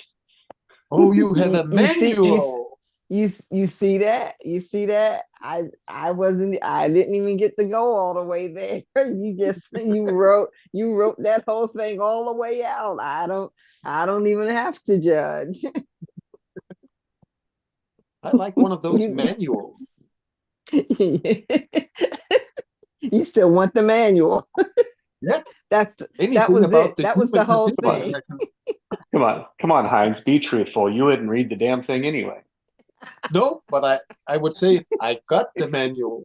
Oh, you have a You see, manual. you see that? You see that? I didn't even get to go all the way there. You wrote that whole thing all the way out. I don't even have to judge. I like one of those You, manuals. you still want the manual. Yeah. That Anything was about it. the That was the human whole participant. thing. Come on, Heinz, be truthful. You wouldn't read the damn thing anyway. No, but I would say I got the manual.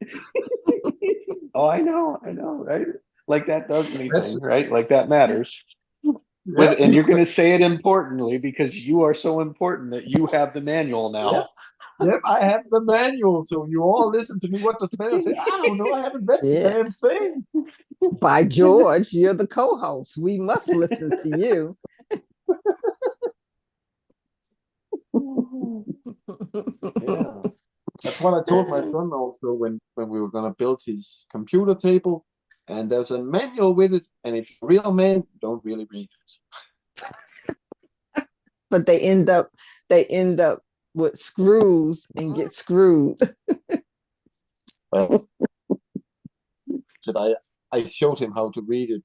Oh, I know, right? Like that does That's anything, right? Like that matters. yeah. And you're going to say it importantly because you are so important that you have the manual now. Yep, I have the manual, so you all listen to me. What does the manual say? I don't know. I haven't read the Yeah. damn thing. By George, you're the co-host. We must listen to you. Yeah, that's what I told my son also when we were gonna build his computer table, and there's a manual with it. And if you're a real man, you don't really read it. But they end up with screws and get screwed. But I showed him how to read it.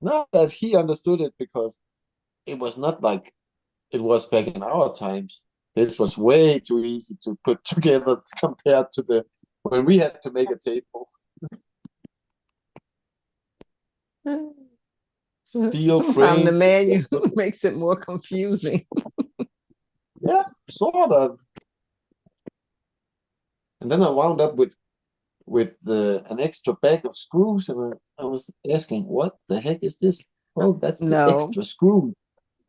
Not that he understood it because it was not like it was back in our times. This was way too easy to put together compared to the when we had to make a table. Steel Sometimes the frames. manual makes it more confusing. Yeah, sort of. And then I wound up with an extra bag of screws, and I was asking, what the heck is this? Oh, that's the No, extra screw.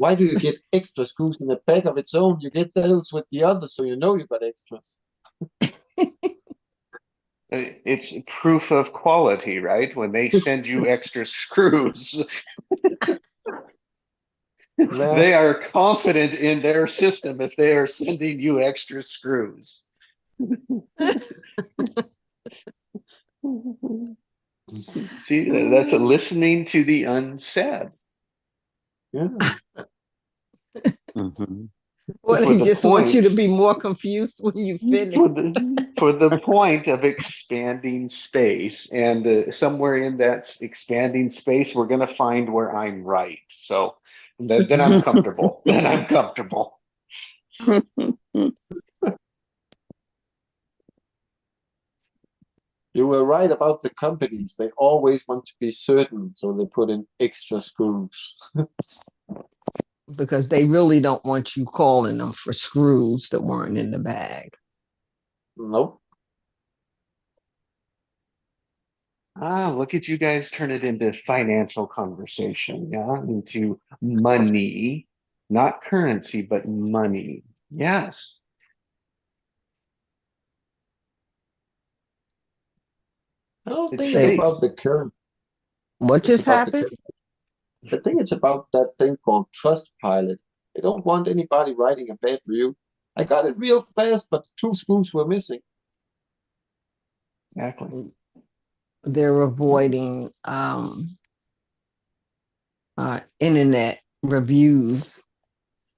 Why do you get extra screws in the back of its own? You get those with the others, so you know you got extras. It's proof of quality, right? When they send you extra screws, Well, they are confident in their system if they are sending you extra screws. See, that's listening to the unsaid. yeah. Mhm. Well, For they the just want you point, to be more confused when you finish. for the point of expanding space, and somewhere in that expanding space, we're going to find where I'm right. So then I'm comfortable. Then I'm comfortable. You were right about the companies. They always want to be certain, so they put in extra screws. Because they really don't want you calling them for screws that weren't in the bag. Nope. Ah, look at you guys turn it into financial conversation, yeah, into money, not currency, but money. Yes, I don't it's think it's They, about space. the current. what It's just about the happened? current. I think it's about that thing called Trust Pilot. They don't want anybody writing a bad review. I got it real fast, but 2 screws were missing. Exactly. They're avoiding internet reviews,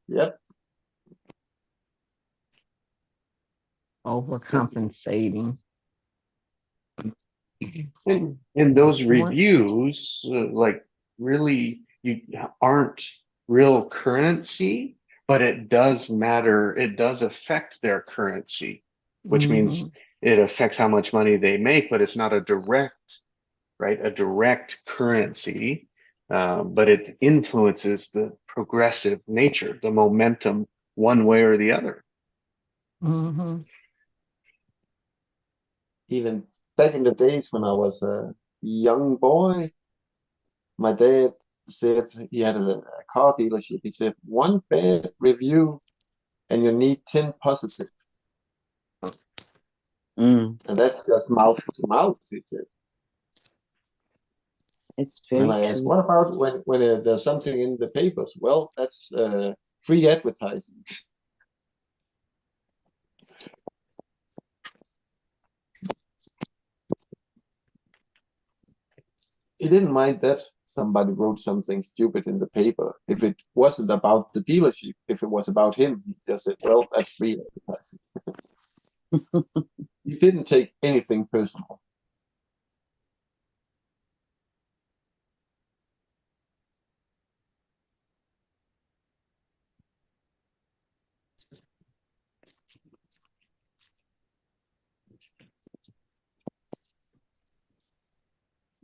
Yep. Yep. overcompensating. And those What? reviews, like really, you aren't real currency, but it does matter. It does affect their currency, which means Mhm. it affects how much money they make, but it's not a direct, right? A direct currency, but it influences the progressive nature, the momentum, one way or the other. Mhm. Even back in the days when I was a young boy, my dad said he had a car dealership. He said, one bad review and you need 10 positive. Mm, And that's just mouth to mouth, he said. it's And then very I asked, true. what about when there's something in the papers? Well, that's free advertising. He didn't mind that somebody wrote something stupid in the paper. If it wasn't about the dealership, if it was about him, he just said, well, that's free advertising. He didn't take anything personal.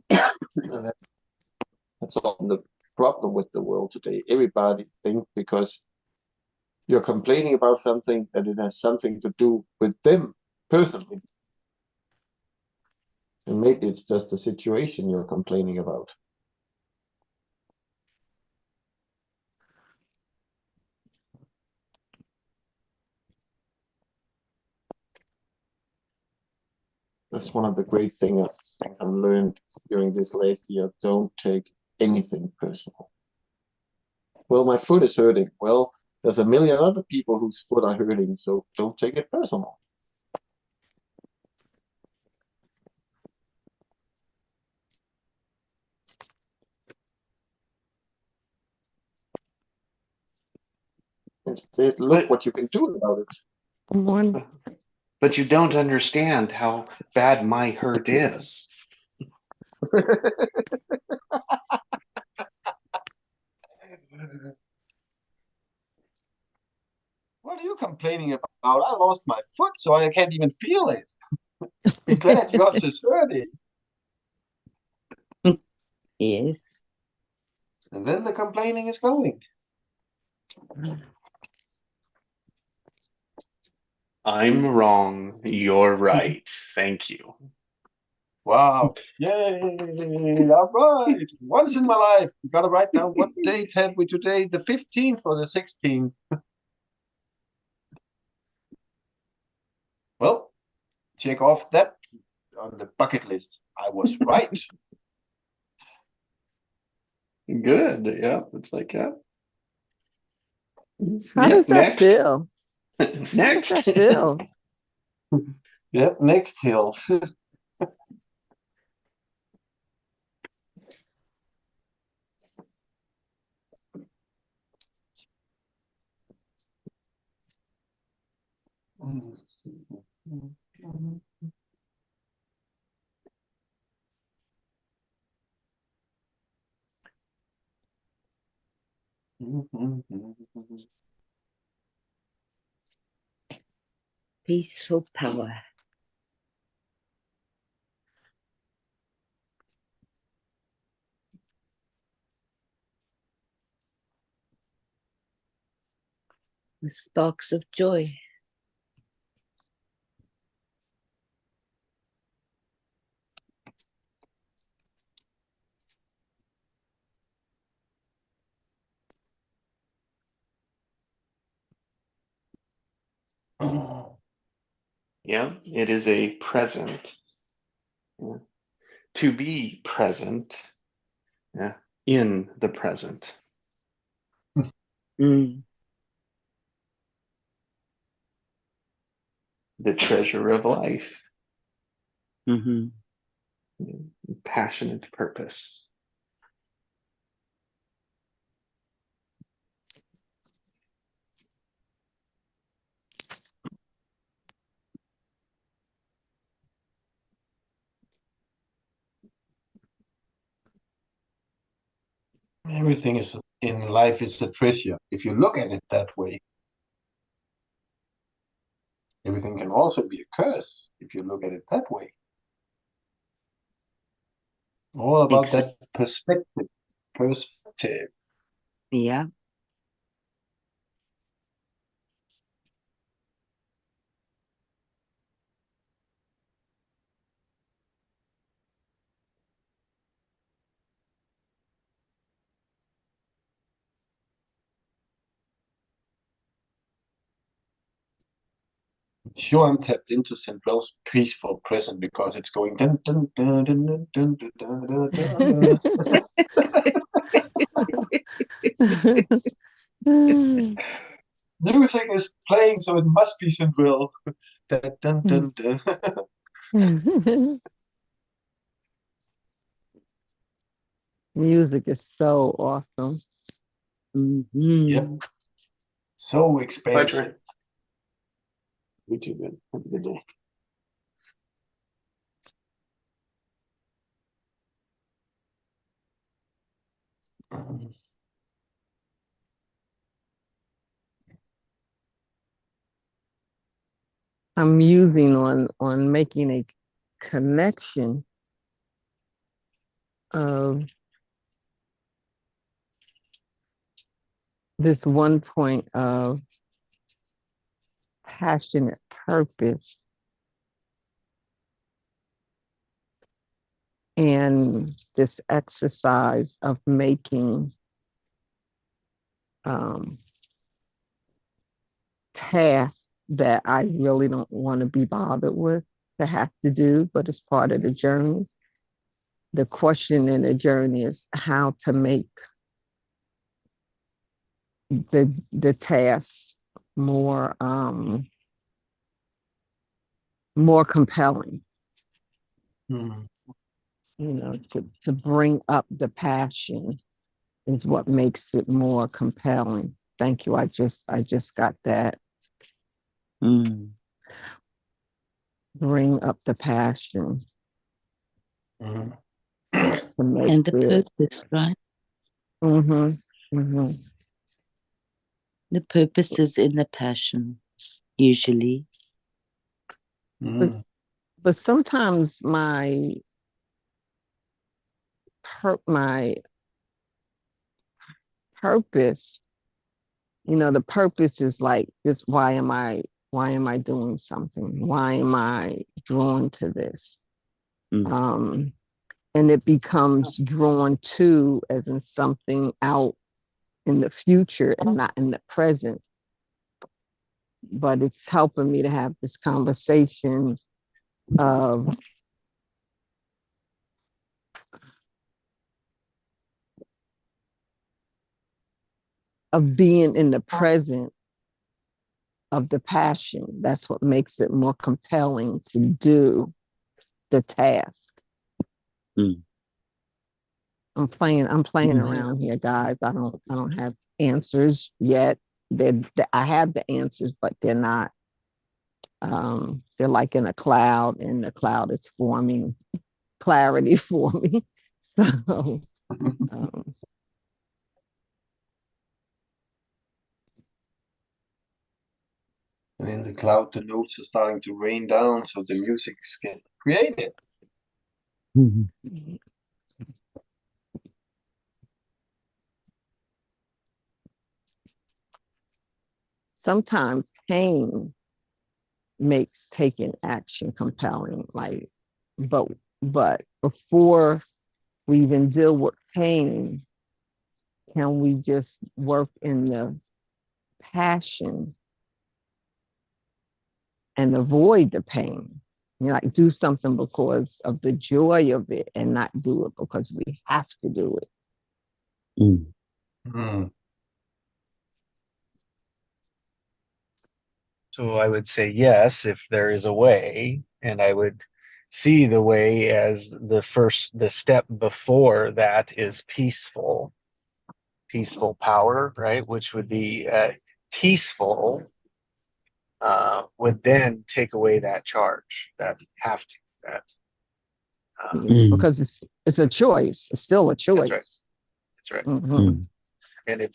And that's often the problem with the world today. Everybody think because you're complaining about something that it has something to do with them personally. And maybe it's just a situation you're complaining about. That's one of the great things I've learned during this last year. Don't take anything personal. Well, my foot is hurting. Well, there's a million other people whose foot are hurting, so don't take it personal. Instead, look But what you can do about One. but you don't understand how bad my hurt is. it. What are you complaining about? I lost my foot, so I can't even feel it. Be glad yours is hurting. Yes. And then the complaining is going. I'm wrong. You're right. Thank you. Wow. Yay. All right. Once in my life. We gotta write down what date had we today? The 15th or the 16th? Well, check off that on the bucket list. I was right. Good. Yeah. It's like, yeah. How Yeah. does that Next. feel? How does Next. that feel? Yep, next hill. Peaceful power. With sparks of joy. Yeah. It is a present. Yeah. To be present. Yeah. In the present. Mm. The treasure of life. Mm-hmm. Passionate purpose. Everything is in life is a treasure if you look at it that way. Everything can also be a curse if you look at it that way. All about Exactly. that perspective. Perspective. Yeah. Sure, I'm tapped into Central's peaceful present because it's going dun dun dun dun dun dun dun dun dun dun. Music is playing, so it must be Central. Dun dun dun dun. Music is so awesome. Yep, Mm-hmm. so Bye, expansive. Trey. You too, man. Have a good day. I'm musing on making a connection of this one point of passionate purpose and this exercise of making um, tasks that I really don't want to be bothered with to have to do, but it's part of the journey. The question in the journey is how to make the tasks more compelling, Mm. to bring up the passion is what makes it more compelling. Thank you. I just got that. Mm. Bring up the passion Mm. to make And the it. purpose, right? Mm-hmm, mm-hmm. The purpose is in the passion, usually. But Mm. but sometimes my purpose, the purpose is like this. Why am I doing something? Why am I drawn to this? Um, and it becomes drawn to as in something out in the future and not in the present. But it's helping me to have this conversation of being in the present of the passion. That's what makes it more compelling to do the task. Mm. I'm playing around here, guys. I don't have answers yet. I have the answers, but they're not. They're like in a cloud, and the cloud is forming clarity for me. So And in the cloud, the notes are starting to rain down, so the music is getting created. sometimes pain makes taking action compelling. But before we even deal with pain, can we just work in the passion and avoid the pain? Like do something because of the joy of it and not do it because we have to do it. So I would say yes, if there is a way, and I would see the way as the step before that is peaceful power, right? Which would be peaceful, would then take away that charge, that have to, that. Because it's a choice. It's still a choice. That's right. Mm-hmm. And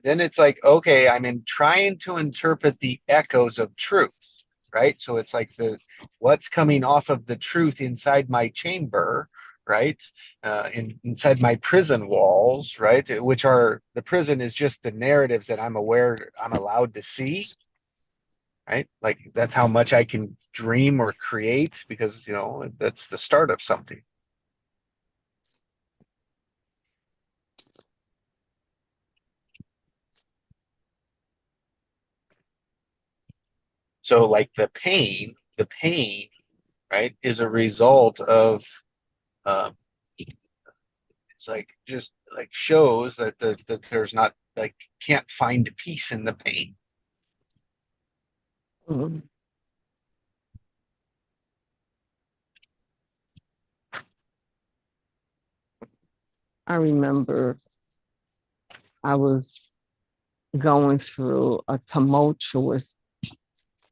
then it's like, okay, I'm trying to interpret the echoes of truth, right? So it's like what's coming off of the truth inside my chamber, right? Inside my prison walls, right? Which are, the prison is just the narratives that I'm allowed to see, right? Like that's how much I can dream or create, because that's the start of something. So like the pain, right, is a result of, it's like just like shows that that there's not, like, can't find peace in the pain. Mm-hmm. I remember I was going through a tumultuous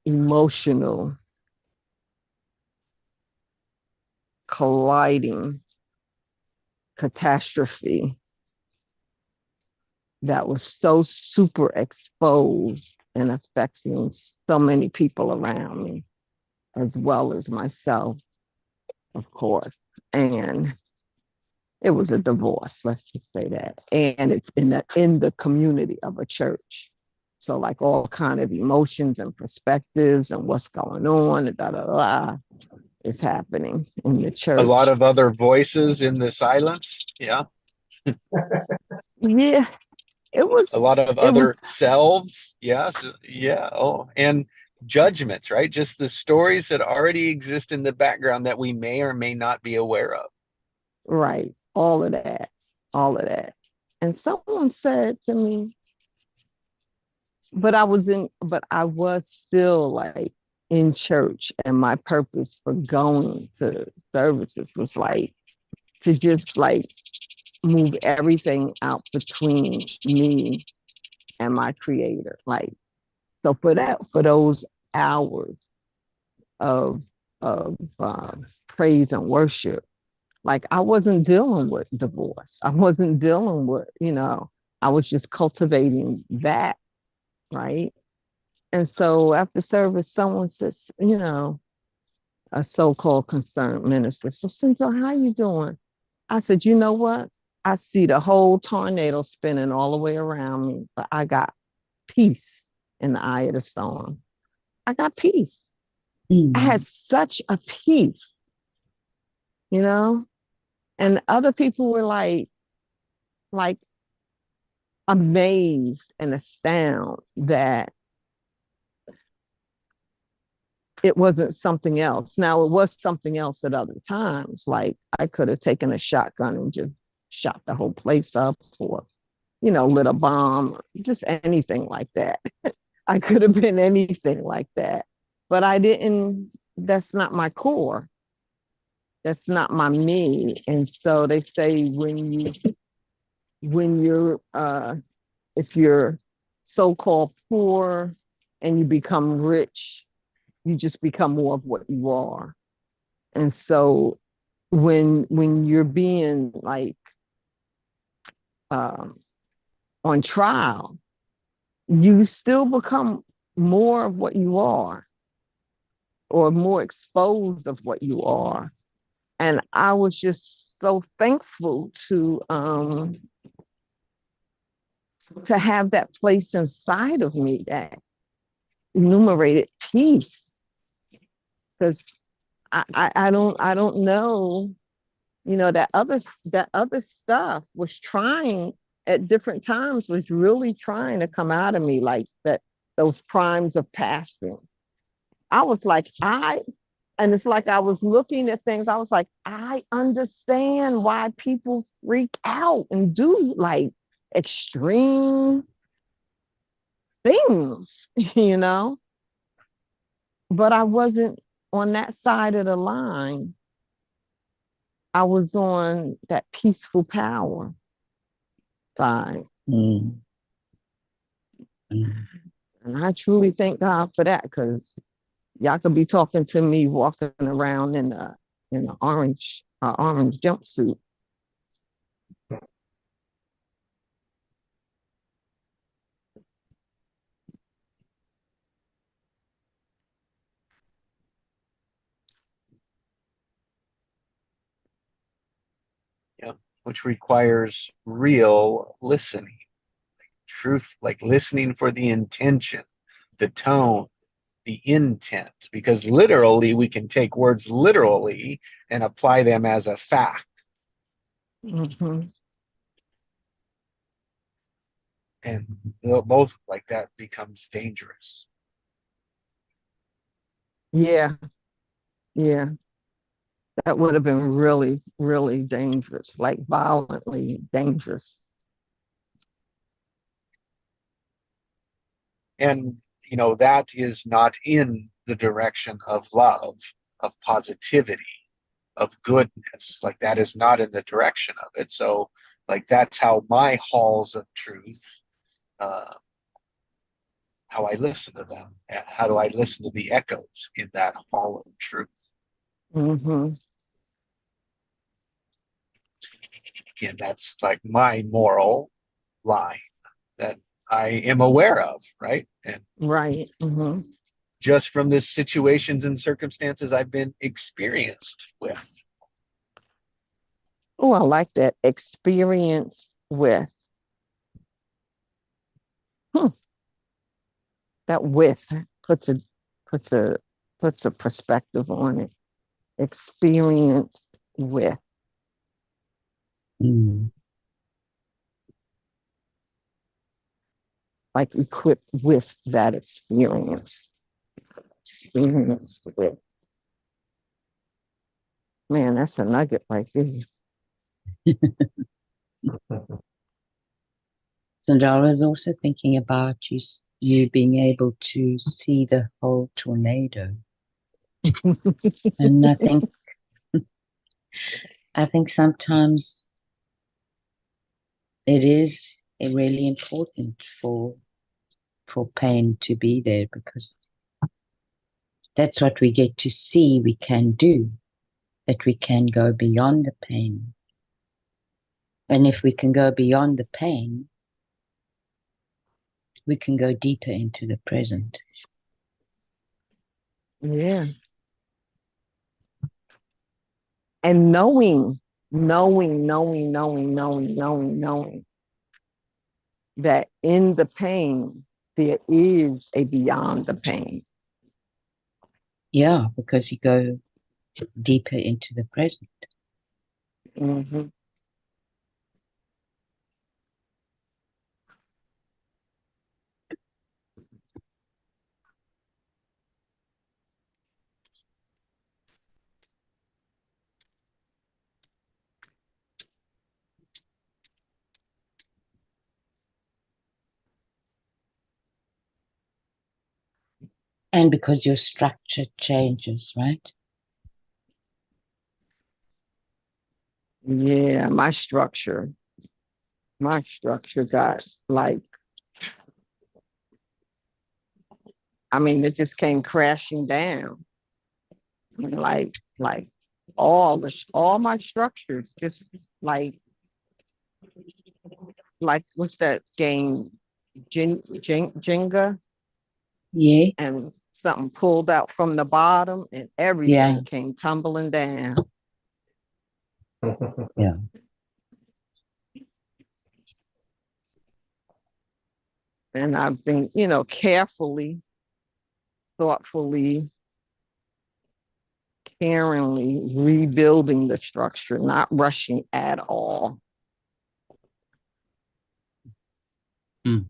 emotional colliding catastrophe that was so super exposed and affecting so many people around me, as well as myself, of course. And it was a divorce, let's just say that. And it's in the community of a church. So like all kind of emotions and perspectives and what's going on and is happening in the church. A lot of other voices in the silence. Yeah. Yeah. It was a lot of other selves. Yes. Yeah. Oh, and judgments, right? Just the stories that already exist in the background that we may or may not be aware of. Right. All of that. And someone said to me, but I was still like in church, and my purpose for going to services was like to just like move everything out between me and my creator. Like, so for those hours of praise and worship, like I wasn't dealing with divorce. I wasn't dealing with, I was just cultivating that, right? And so after service, someone says, a so-called concerned minister, so Cynthia, how you doing? I said, you know what? I see the whole tornado spinning all the way around me, but I got peace in the eye of the storm. I got peace. I had such a peace you know? And other people were like amazed and astounded that it wasn't something else. Now it was something else at other times. Like I could have taken a shotgun and just shot the whole place up, or, lit a bomb, or just anything like that. I could have been anything like that. But I didn't, that's not my core. That's not my me. And so they say when you're if you're so-called poor and you become rich, you just become more of what you are. And so when you're being like um, on trial, you still become more of what you are, or more exposed of what you are. And I was just so thankful to have that place inside of me that enumerated peace, because I don't know, that other stuff was trying at different times, was really trying to come out of me, like that, those crimes of passion. I was like, and it's like I was looking at things, I was like, I understand why people freak out and do like extreme things, but I wasn't on that side of the line. I was on that peaceful power side. Mm. Mm. And I truly thank God for that, because y'all could be talking to me walking around in an orange jumpsuit. Yeah, which requires real listening, truth, like listening for the intention, the tone, the intent, because literally we can take words literally and apply them as a fact. Mm-hmm. And both like that becomes dangerous. Yeah, yeah. That would have been really, really dangerous, like violently dangerous. And, that is not in the direction of love, of positivity, of goodness. Like that is not in the direction of it. So, like, that's how my halls of truth, uh, how I listen to them. How do I listen to the echoes in that hall of truth? Mm-hmm. Again, that's like my moral line that I am aware of, right? And Right. Mm-hmm. just from the situations and circumstances I've been experienced with. Oh, I like that. Experience with. Hmm. That with puts a puts a puts a perspective on it. Experience with. Mm. Like equipped with that experience. Experience with. Man, that's a nugget right there. And I was also thinking about you being able to see the whole tornado. And I think sometimes it is really important for pain to be there, because that's what we get to see we can do, that we can go beyond the pain. And if we can go beyond the pain, we can go deeper into the present. Yeah. And knowing that in the pain, there is a beyond the pain. Yeah, because you go deeper into the present. Mhm. And because your structure changes, right? Yeah, my structure got like, I mean, it just came crashing down. Like all my structures just like what's that game? Jenga, Yeah, and something pulled out from the bottom and everything yeah, came tumbling down. yeah. And I've been, carefully, thoughtfully, caringly rebuilding the structure, not rushing at all. Mm.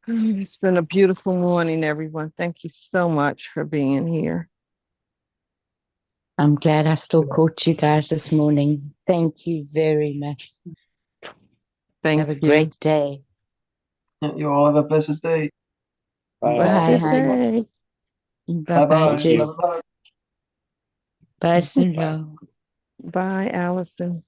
It's been a beautiful morning, everyone. Thank you so much for being here. I'm glad I still caught you guys this morning. Thank you very much. Thank Have a you. great day. You all have a blessed day. Bye, Good hon. day. Bye Bye bye, bye. Jess. Bye, Sinjo. Bye, Allison.